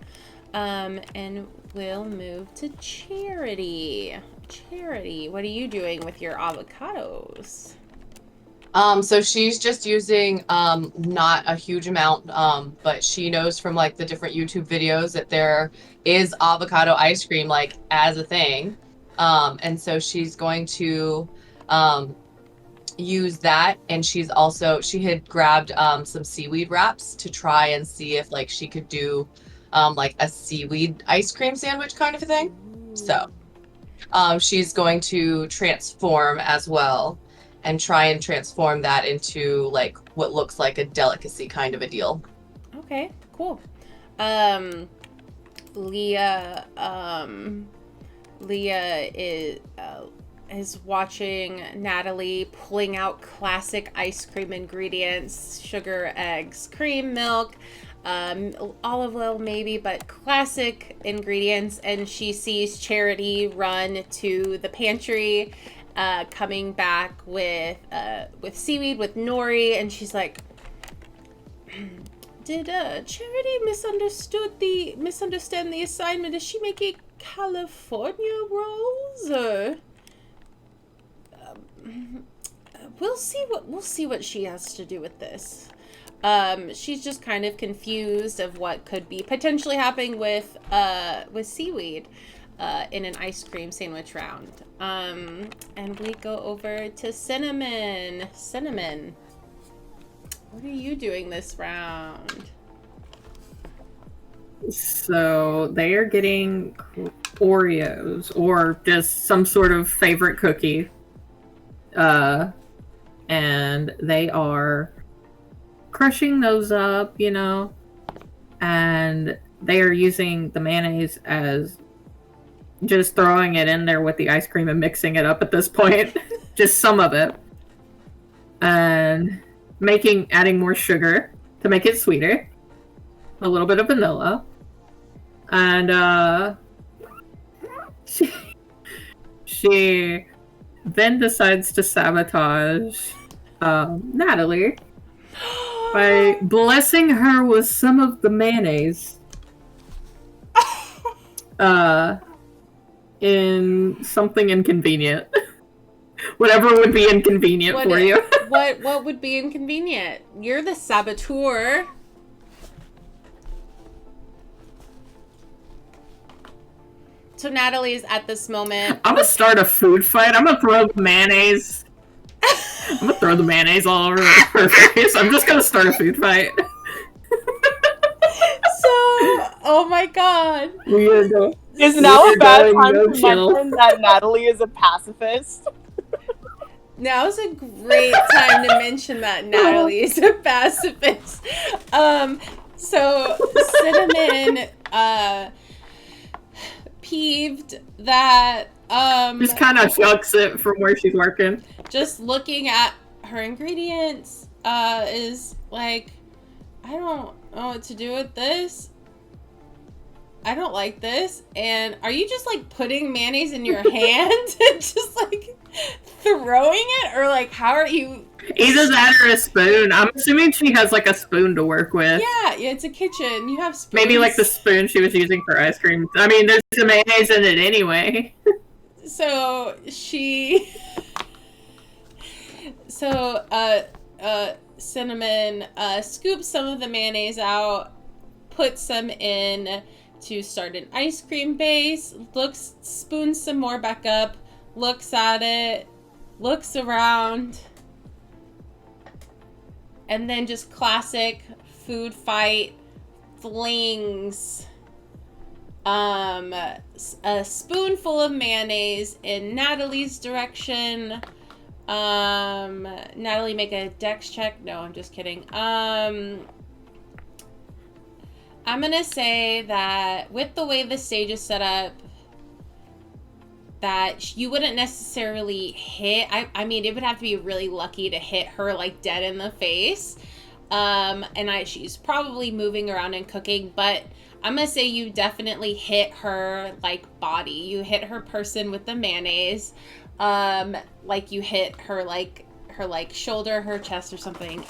[SPEAKER 1] And we'll move to Charity. Charity, what are you doing with your avocados?
[SPEAKER 4] So she's just using not a huge amount, but she knows from like the different YouTube videos that there is avocado ice cream like as a thing. And so she's going to use that, and she had grabbed some seaweed wraps to try and see if like she could do like a seaweed ice cream sandwich kind of a thing. So she's going to transform as well and try and transform that into like what looks like a delicacy kind of a deal.
[SPEAKER 1] Okay, cool. Lia is watching Natalie pulling out classic ice cream ingredients: sugar, eggs, cream, milk, olive oil maybe, but classic ingredients. And she sees Charity run to the pantry, coming back with seaweed, with nori, and she's like, did Charity misunderstand the assignment? Is she making California rolls, or we'll see what she has to do with this. She's just kind of confused of what could be potentially happening with seaweed in an ice cream sandwich round. And we go over to Cinnamon. Cinnamon, what are you doing this round?
[SPEAKER 2] So they are getting Oreos or just some sort of favorite cookie. And they are crushing those up, you know, and they are using the mayonnaise as just throwing it in there with the ice cream and mixing it up at this point. Just some of it. And adding more sugar to make it sweeter. A little bit of vanilla. And she then decides to sabotage Natalie by blessing her with some of the mayonnaise in something inconvenient. Whatever would be inconvenient for you.
[SPEAKER 1] What would be inconvenient? You're the saboteur. So Natalie's at this moment.
[SPEAKER 2] I'm gonna start a food fight. I'm gonna throw the mayonnaise. I'm gonna throw the mayonnaise all over her face. I'm just gonna start a food fight.
[SPEAKER 1] So, oh my god.
[SPEAKER 3] Is now a bad time to mention that Natalie is a pacifist?
[SPEAKER 1] Now's a great time to mention that Natalie is a pacifist. So Cinnamon, peeved that
[SPEAKER 2] just kind of shucks it from where she's working.
[SPEAKER 1] Just looking at her ingredients, is like, I don't know what to do with this. I don't like this. And are you just like putting mayonnaise in your hand and just like throwing it? Or like, how are you?
[SPEAKER 2] Either that or a spoon. I'm assuming she has like a spoon to work with.
[SPEAKER 1] Yeah, it's a kitchen. You have spoons.
[SPEAKER 2] Maybe like the spoon she was using for ice cream. I mean, there's some mayonnaise in it anyway.
[SPEAKER 1] So Cinnamon scoops some of the mayonnaise out, puts some in to start an ice cream base, spoons some more back up, looks at it, looks around, and then just classic food fight flings a spoonful of mayonnaise in Natalie's direction. Natalie, make a dex check. No, I'm just kidding. I'm gonna say that with the way the stage is set up, that you wouldn't necessarily hit. I mean, it would have to be really lucky to hit her like dead in the face. She's probably moving around and cooking, but I'm gonna say you definitely hit her like body. You hit her person with the mayonnaise. Like you hit her shoulder, her chest or something.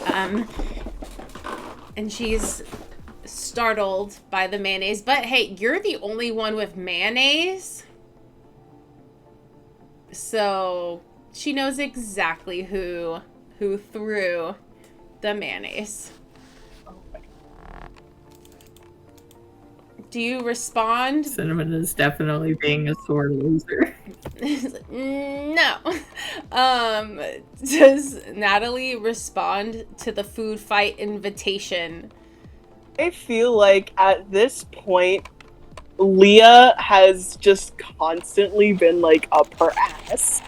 [SPEAKER 1] And she's startled by the mayonnaise. But hey, you're the only one with mayonnaise. So she knows exactly who threw the mayonnaise. Do you respond?
[SPEAKER 2] Cinnamon is definitely being a sore loser.
[SPEAKER 1] No. Does Natalie respond to the food fight invitation?
[SPEAKER 3] I feel like at this point, Lia has just constantly been like up her ass.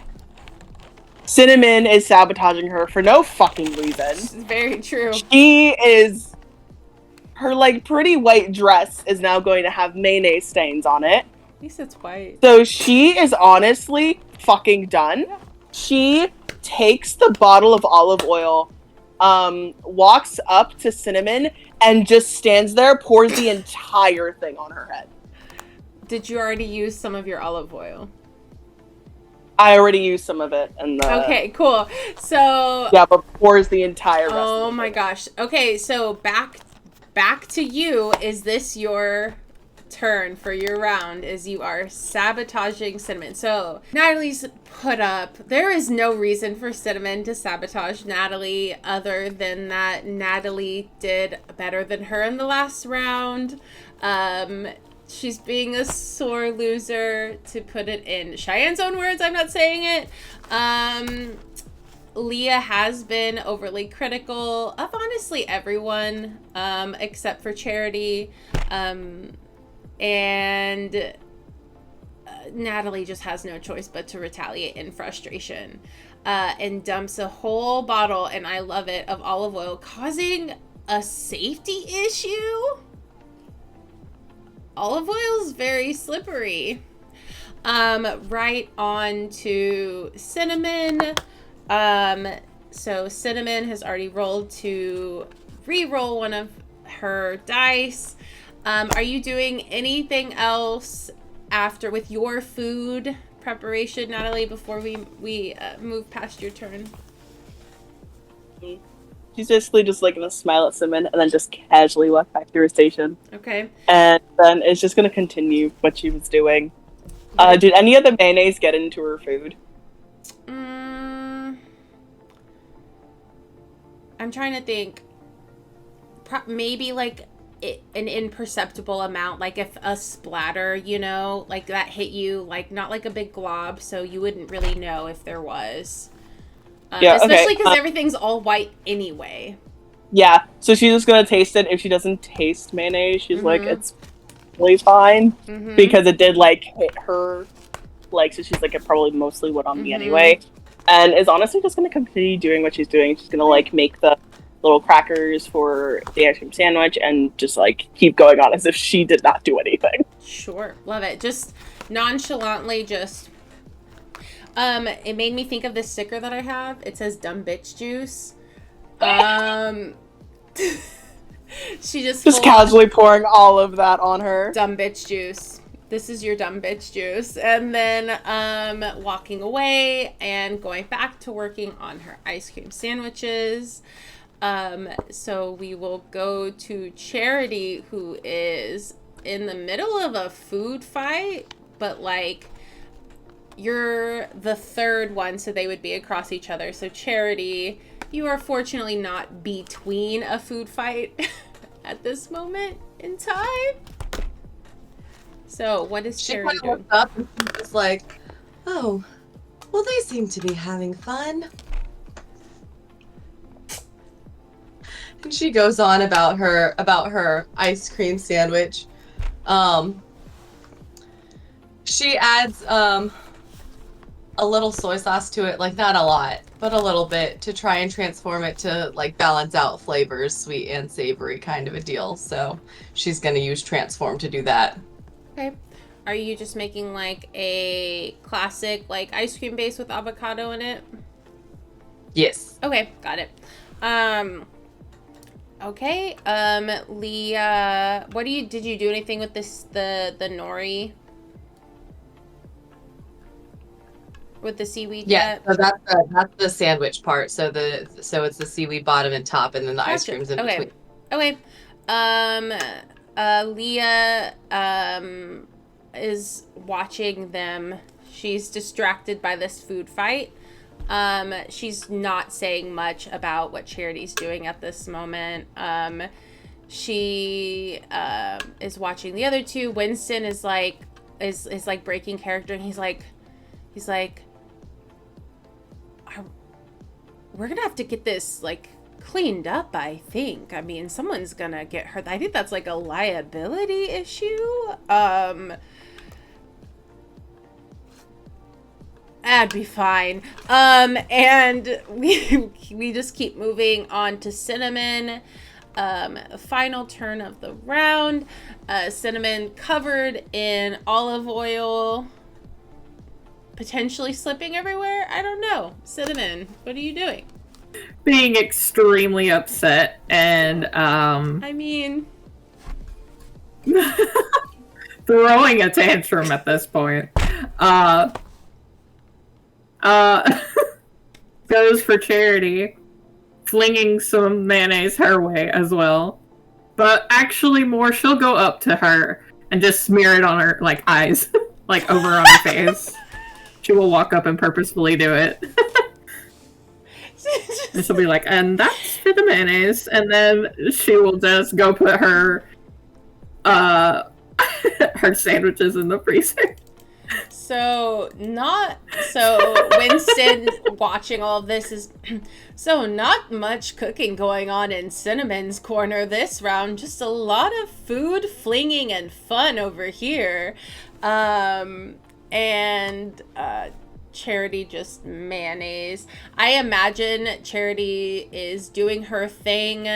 [SPEAKER 3] Cinnamon is sabotaging her for no fucking reason.
[SPEAKER 1] It's very true.
[SPEAKER 3] Her like pretty white dress is now going to have mayonnaise stains on it.
[SPEAKER 1] At least it's white.
[SPEAKER 3] So she is honestly fucking done. She takes the bottle of olive oil, walks up to Cinnamon, and just stands there, pours the entire thing on her head.
[SPEAKER 1] Did you already use some of your olive oil?
[SPEAKER 3] I already used some of it.
[SPEAKER 1] Okay, cool. So...
[SPEAKER 3] Yeah, but pours the entire rest of it.
[SPEAKER 1] Oh my gosh. Okay, so back to you. Is this your turn for your round as you are sabotaging Cinnamon? So Natalie's put up. There is no reason for Cinnamon to sabotage Natalie other than that Natalie did better than her in the last round. She's being a sore loser, to put it in Cheyenne's own words. I'm not saying it. Lia has been overly critical of honestly everyone, except for Charity. And Natalie just has no choice but to retaliate in frustration, and dumps a whole bottle, and I love it, of olive oil, causing a safety issue. Olive oil is very slippery. Right on to Cinnamon. So Cinnamon has already rolled to re-roll one of her dice. Are you doing anything else after with your food preparation, Natalie, before we move past your turn?
[SPEAKER 3] She's basically just like gonna smile at Cinnamon and then just casually walk back to her station.
[SPEAKER 1] Okay.
[SPEAKER 3] And then it's just gonna continue what she was doing. Did any of the mayonnaise get into her food?
[SPEAKER 1] I'm trying to think. Maybe like an imperceptible amount, like if a splatter, like that hit you, like not like a big glob, so you wouldn't really know if there was. Especially because everything's all white anyway.
[SPEAKER 3] Yeah, so she's just gonna taste it. If she doesn't taste mayonnaise, she's like, it's really fine, because it did like hit her, like, so she's like, it probably mostly went on me anyway, and is honestly just gonna continue doing what she's doing. She's gonna like make the little crackers for the ice cream sandwich and just like keep going on as if she did not do anything.
[SPEAKER 1] Sure, love it. Just nonchalantly, just it made me think of this sticker that I have. It says dumb bitch juice. She just
[SPEAKER 3] Just
[SPEAKER 1] full on
[SPEAKER 3] casually pouring all of that on her.
[SPEAKER 1] dumb bitch juice. This is your dumb bitch juice. And then walking away and going back to working on her ice cream sandwiches. So we will go to Charity, who is in the middle of a food fight, but like you're the third one, so they would be across each other. So Charity, you are fortunately not between a food fight at this moment in time. So what is
[SPEAKER 4] She
[SPEAKER 1] Charity
[SPEAKER 4] kind of
[SPEAKER 1] doing?
[SPEAKER 4] looked up and she was like, "Oh, well, they seem to be having fun." And she goes on about her ice cream sandwich. She adds a little soy sauce to it, like not a lot, but a little bit to try and transform it to like balance out flavors, sweet and savory kind of a deal. So she's gonna use transform to do that.
[SPEAKER 1] Okay. Are you just making like a classic like ice cream base with avocado in it?
[SPEAKER 4] Yes.
[SPEAKER 1] Okay, got it. Okay. Leah, did you do anything with this the nori? With the seaweed
[SPEAKER 4] Yeah,
[SPEAKER 1] yet?
[SPEAKER 4] so that's the sandwich part. So it's the seaweed bottom and top, and then the ice
[SPEAKER 1] Gotcha.
[SPEAKER 4] cream's in
[SPEAKER 1] Okay.
[SPEAKER 4] between.
[SPEAKER 1] Okay. Leah is watching them. She's distracted by this food fight. She's not saying much about what Charity's doing at this moment. She is watching the other two. Winston is like breaking character, and he's like we're gonna have to get this like cleaned up, I think. I mean, someone's gonna get hurt. I think that's like a liability issue. That'd be fine. And we just keep moving on to Cinnamon. Final turn of the round. Cinnamon covered in olive oil, potentially slipping everywhere. I don't know. Cinnamon, what are you doing?
[SPEAKER 2] Being extremely upset and
[SPEAKER 1] I mean,
[SPEAKER 2] throwing a tantrum at this point. Goes for Charity, flinging some mayonnaise her way as well. But actually more, she'll go up to her and just smear it on her, like, eyes. Like, over on her face. She will walk up and purposefully do it. And she'll be like, and that's for the mayonnaise. And then she will just go put her her sandwiches in the freezer.
[SPEAKER 1] So Winston watching all of this is so not much cooking going on in Cinnamon's corner this round, just a lot of food flinging and fun over here. Charity just mayonnaise. I imagine Charity is doing her thing,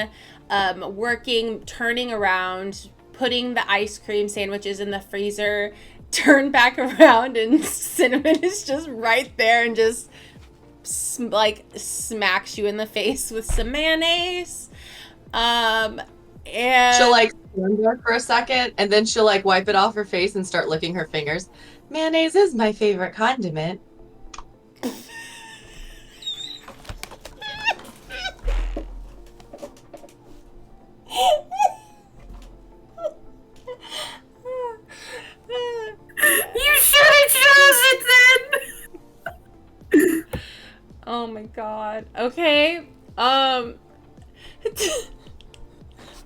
[SPEAKER 1] working, turning around, putting the ice cream sandwiches in the freezer, turn back around, and Cinnamon is just right there and just smacks you in the face with some mayonnaise. And
[SPEAKER 4] She'll like stand there for a second, and then she'll like wipe it off her face and start licking her fingers. Mayonnaise is my favorite condiment.
[SPEAKER 2] You should have chosen then!
[SPEAKER 1] oh my god. Okay.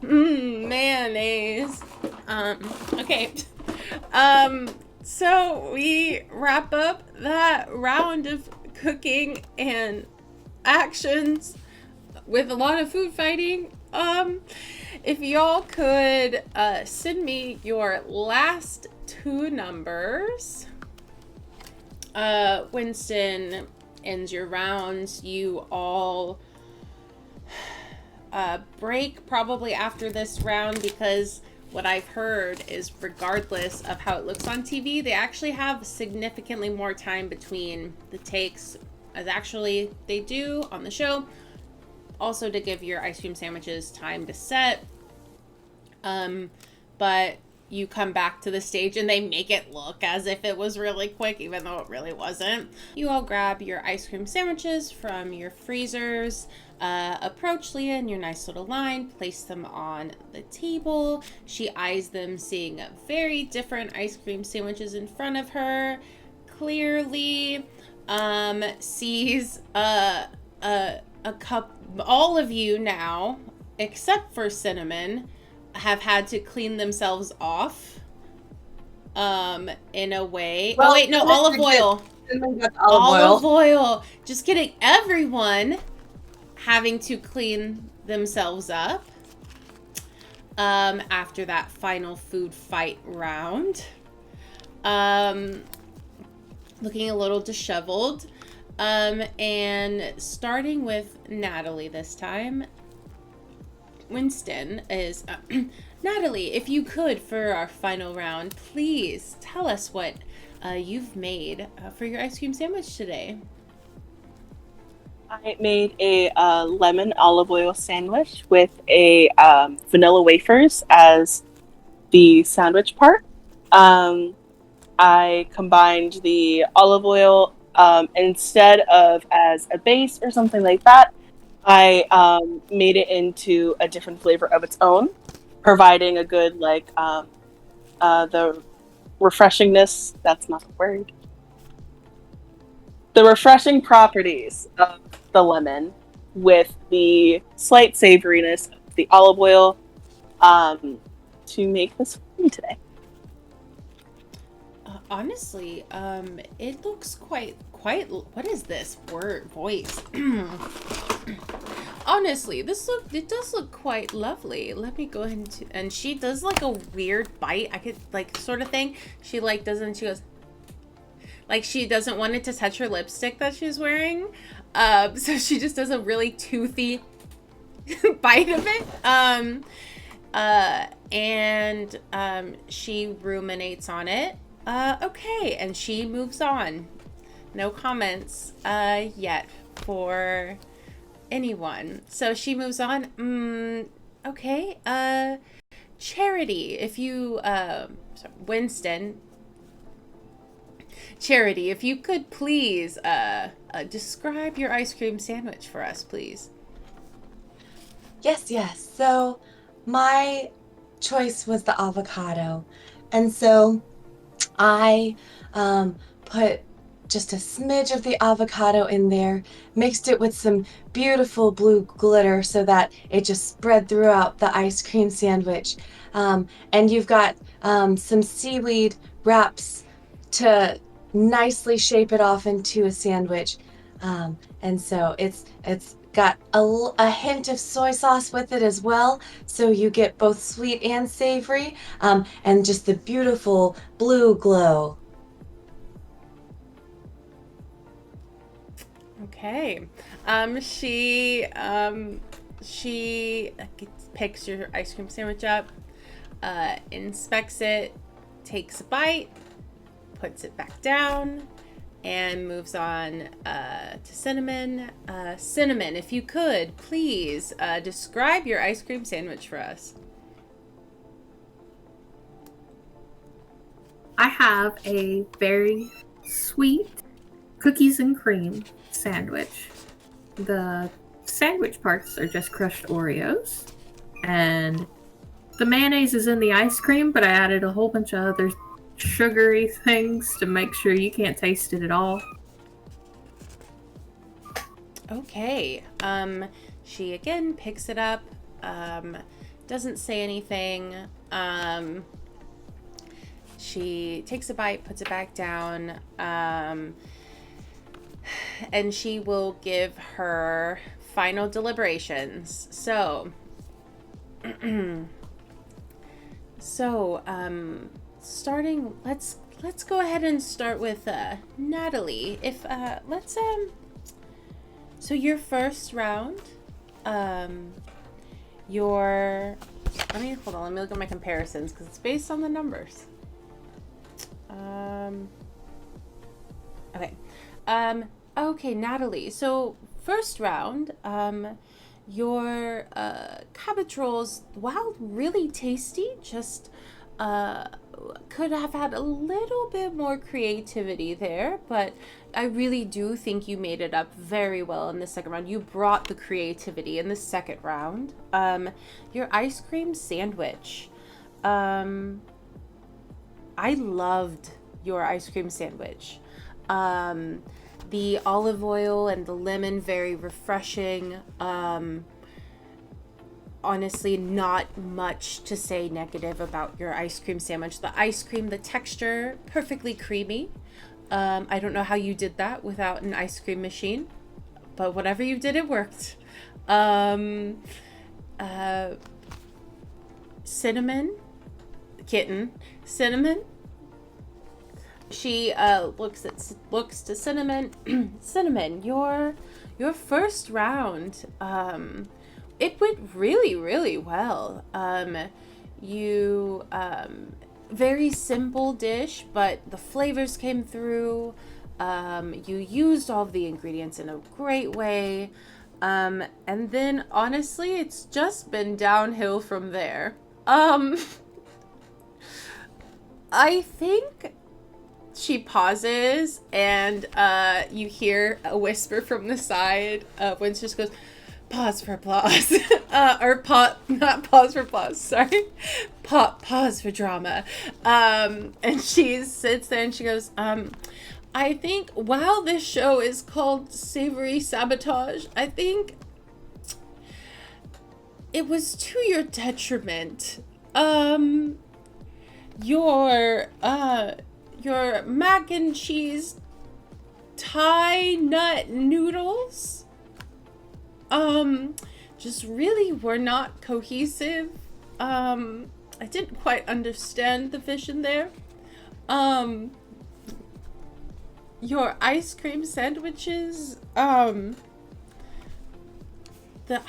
[SPEAKER 1] Mayonnaise. Okay. So we wrap up that round of cooking and actions with a lot of food fighting. If y'all could send me your last two numbers. Winston ends your rounds. You all break probably after this round, because what I've heard is regardless of how it looks on TV, they actually have significantly more time between the takes as actually they do on the show. Also to give your ice cream sandwiches time to set. But you come back to the stage and they make it look as if it was really quick, even though it really wasn't. You all grab your ice cream sandwiches from your freezers, approach Lia in your nice little line, place them on the table. She eyes them, seeing very different ice cream sandwiches in front of her. Clearly, sees a cup. All of you now, except for Cinnamon, have had to clean themselves off in a way.
[SPEAKER 4] Well,
[SPEAKER 1] oh wait, no, olive oil.
[SPEAKER 4] Olive
[SPEAKER 1] oil. Just kidding. Everyone having to clean themselves up after that final food fight round. Looking a little disheveled. And starting with Natalie this time. Winston is Natalie, if you could, for our final round, please tell us what you've made for your ice cream sandwich today.
[SPEAKER 3] I made a lemon olive oil sandwich with a vanilla wafers as the sandwich part. I combined the olive oil instead of as a base or something like that. I made it into a different flavor of its own, providing a good, the refreshingness, that's not the word. The refreshing properties of the lemon with the slight savoriness of the olive oil to make this for me today.
[SPEAKER 1] Honestly, it looks quite, what is this word, voice? Honestly, it does look quite lovely. Let me go ahead and she does like a weird bite. I could sort of thing. She she goes, she doesn't want it to touch her lipstick that she's wearing. So she just does a really toothy bite of it. And she ruminates on it. Okay, and she moves on. No comments yet for anyone. So she moves on. Okay. Charity, if you Winston. Charity, if you could please describe your ice cream sandwich for us, please.
[SPEAKER 4] Yes. So my choice was the avocado. And so I put just a smidge of the avocado in there, mixed it with some beautiful blue glitter so that it just spread throughout the ice cream sandwich. And you've got some seaweed wraps to nicely shape it off into a sandwich. And so it's got a hint of soy sauce with it as well, so you get both sweet and savory, and just the beautiful blue glow.
[SPEAKER 1] Okay. She picks your ice cream sandwich up, inspects it, takes a bite, puts it back down, and moves on to Cinnamon. Cinnamon, if you could, please describe your ice cream sandwich for us.
[SPEAKER 2] I have a very sweet cookies and cream sandwich. The sandwich parts are just crushed Oreos, and the mayonnaise is in the ice cream, but I added a whole bunch of other sugary things to make sure you can't taste it at all.
[SPEAKER 1] Okay. She again picks it up, doesn't say anything. She takes a bite, puts it back down, and she will give her final deliberations. So, starting, let's go ahead and start with Natalie. If so your first round, let me look at my comparisons because it's based on the numbers. Okay. Okay, Natalie. So first round, your cabbage rolls, while really tasty, just could have had a little bit more creativity there, but I really do think you made it up very well in the second round. You brought the creativity in the second round. Your ice cream sandwich. I loved your ice cream sandwich. The olive oil and the lemon, very refreshing. Honestly, not much to say negative about your ice cream sandwich. The ice cream, the texture, perfectly creamy. I don't know how you did that without an ice cream machine, but whatever you did, it worked. Cinnamon, kitten, cinnamon. She looks to Cinnamon. Cinnamon, your first round, it went really, really well. You very simple dish, but the flavors came through. You used all of the ingredients in a great way. And then honestly, it's just been downhill from there. I think she pauses, and you hear a whisper from the side. Winston just goes, "Pause for applause," not pause for applause. Sorry, pause for drama. And she sits there and she goes, "I think while this show is called Savory Sabotage, I think it was to your detriment. Your mac and cheese Thai nut noodles, just really were not cohesive. I didn't quite understand the vision there. Your ice cream sandwiches, the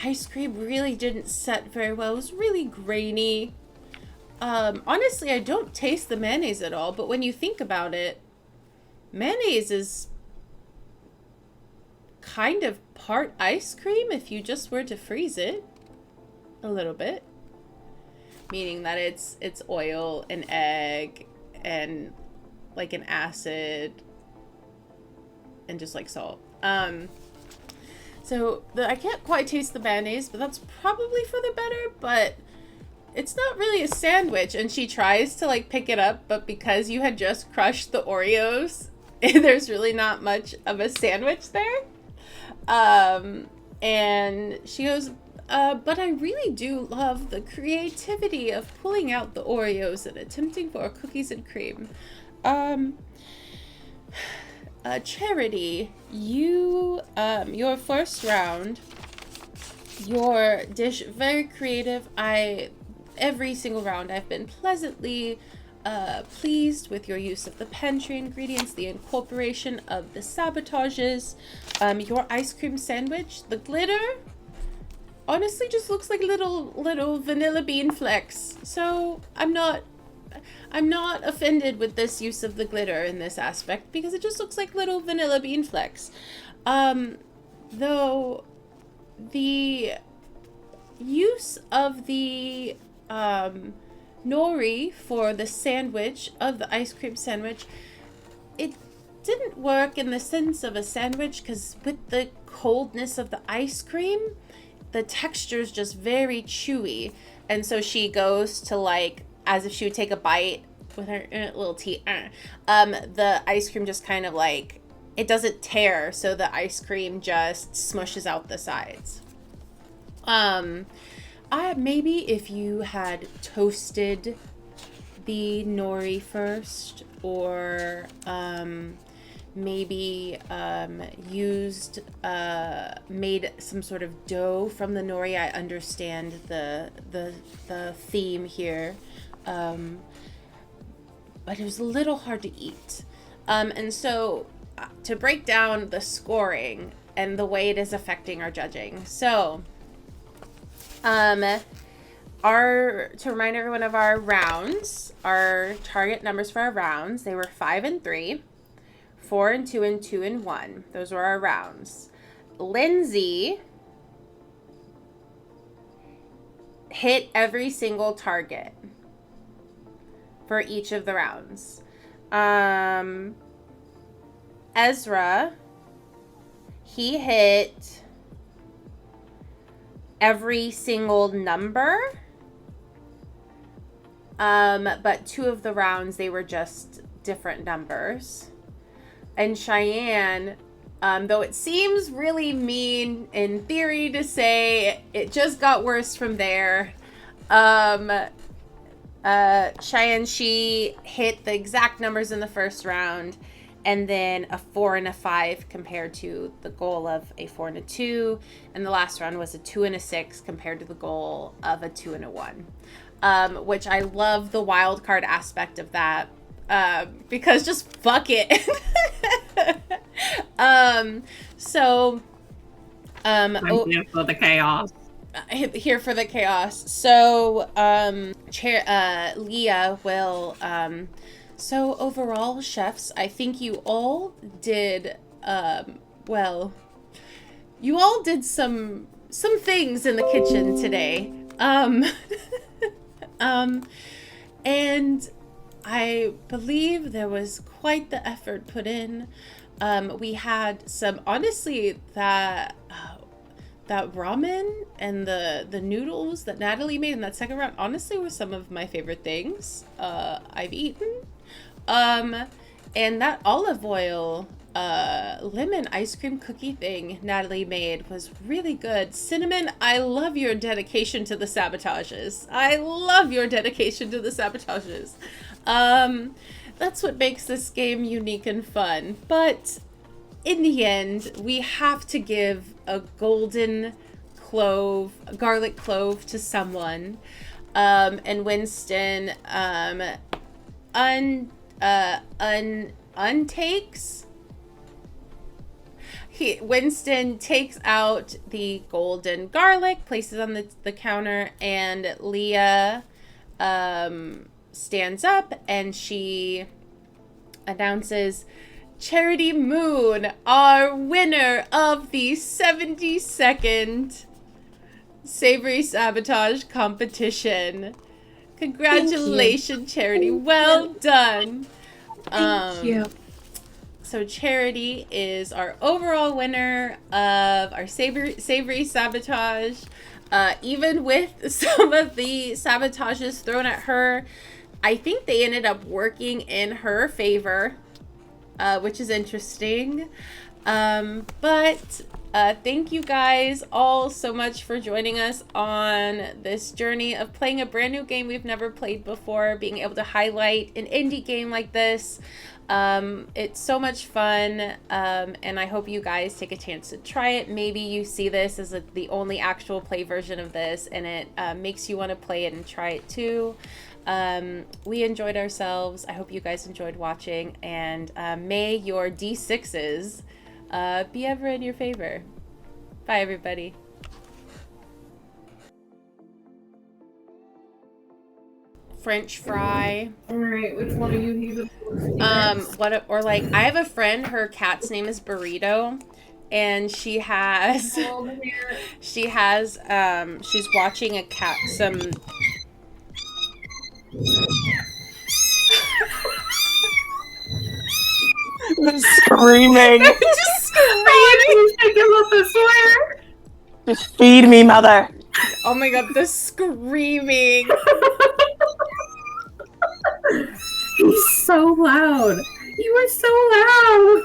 [SPEAKER 1] ice cream really didn't set very well. It was really grainy. Honestly, I don't taste the mayonnaise at all, but when you think about it, mayonnaise is kind of part ice cream if you just were to freeze it a little bit. Meaning that it's oil and egg and like an acid and just like salt. So I can't quite taste the mayonnaise, but that's probably for the better, but it's not really a sandwich. And she tries to like pick it up, but because you had just crushed the Oreos, there's really not much of a sandwich there. And she goes, but I really do love the creativity of pulling out the Oreos and attempting for cookies and cream. Charity, you, your first round, your dish, very creative. Every single round I've been pleasantly pleased with your use of the pantry ingredients, the incorporation of the sabotages. Your ice cream sandwich, the glitter, honestly just looks like little vanilla bean flecks. So I'm not offended with this use of the glitter in this aspect because it just looks like little vanilla bean flecks. Though the use of the nori for the sandwich, of the ice cream sandwich, it didn't work in the sense of a sandwich because with the coldness of the ice cream, the texture is just very chewy. And so she goes to like, as if she would take a bite with her little teeth. The ice cream just kind of like, it doesn't tear, so the ice cream just smushes out the sides. Maybe if you had toasted the nori first, or maybe made some sort of dough from the nori. I understand the theme here, but it was a little hard to eat. And so to break down the scoring and the way it is affecting our judging. So to remind everyone of our rounds, our target numbers for our rounds, they were 5 and 3, 4 and 2, and 2 and 1. Those were our rounds. Lindsay hit every single target for each of the rounds. Ezra, he hit every single number. But 2 of the rounds, they were just different numbers. And Cheyenne, though it seems really mean in theory to say, it just got worse from there. Cheyenne, she hit the exact numbers in the first round, and then a 4 and a 5 compared to the goal of a 4 and a 2. And the last round was a 2 and a 6 compared to the goal of a 2 and a 1. Which I love the wild card aspect of that. Because just fuck it.
[SPEAKER 2] I'm here for the chaos.
[SPEAKER 1] Here for the chaos. So, Lia will, so overall, chefs, I think you all did, well, you all did some things in the kitchen today. And I believe there was quite the effort put in. We had some, honestly, that ramen and the noodles that Natalie made in that second round, honestly, were some of my favorite things I've eaten. And that olive oil lemon ice cream cookie thing Natalie made was really good. Cinnamon, I love your dedication to the sabotages. That's what makes this game unique and fun. But in the end, we have to give a golden garlic clove to someone. And Winston untakes. Winston takes out the golden garlic, places on the counter, and Lia stands up and she announces, Charity Moon, our winner of the 72nd Savory Sabotage competition. Congratulations, Charity. Well done.
[SPEAKER 5] Thank you.
[SPEAKER 1] So Charity is our overall winner of our Savory Sabotage. Even with some of the sabotages thrown at her, I think they ended up working in her favor, which is interesting. But thank you guys all so much for joining us on this journey of playing a brand new game we've never played before, being able to highlight an indie game like this. It's so much fun, and I hope you guys take a chance to try it. Maybe you see this as the only actual play version of this, and it makes you want to play it and try it too. We enjoyed ourselves. I hope you guys enjoyed watching, and may your D6s be ever in your favor. Bye, everybody. French fry.
[SPEAKER 2] All right, which one are you?
[SPEAKER 1] I have a friend, her cat's name is Burrito, and she's watching a cat,
[SPEAKER 3] The screaming.
[SPEAKER 1] Just screaming.
[SPEAKER 3] Just feed me, mother.
[SPEAKER 1] Oh my god, the screaming.
[SPEAKER 2] He's so loud. You are so loud.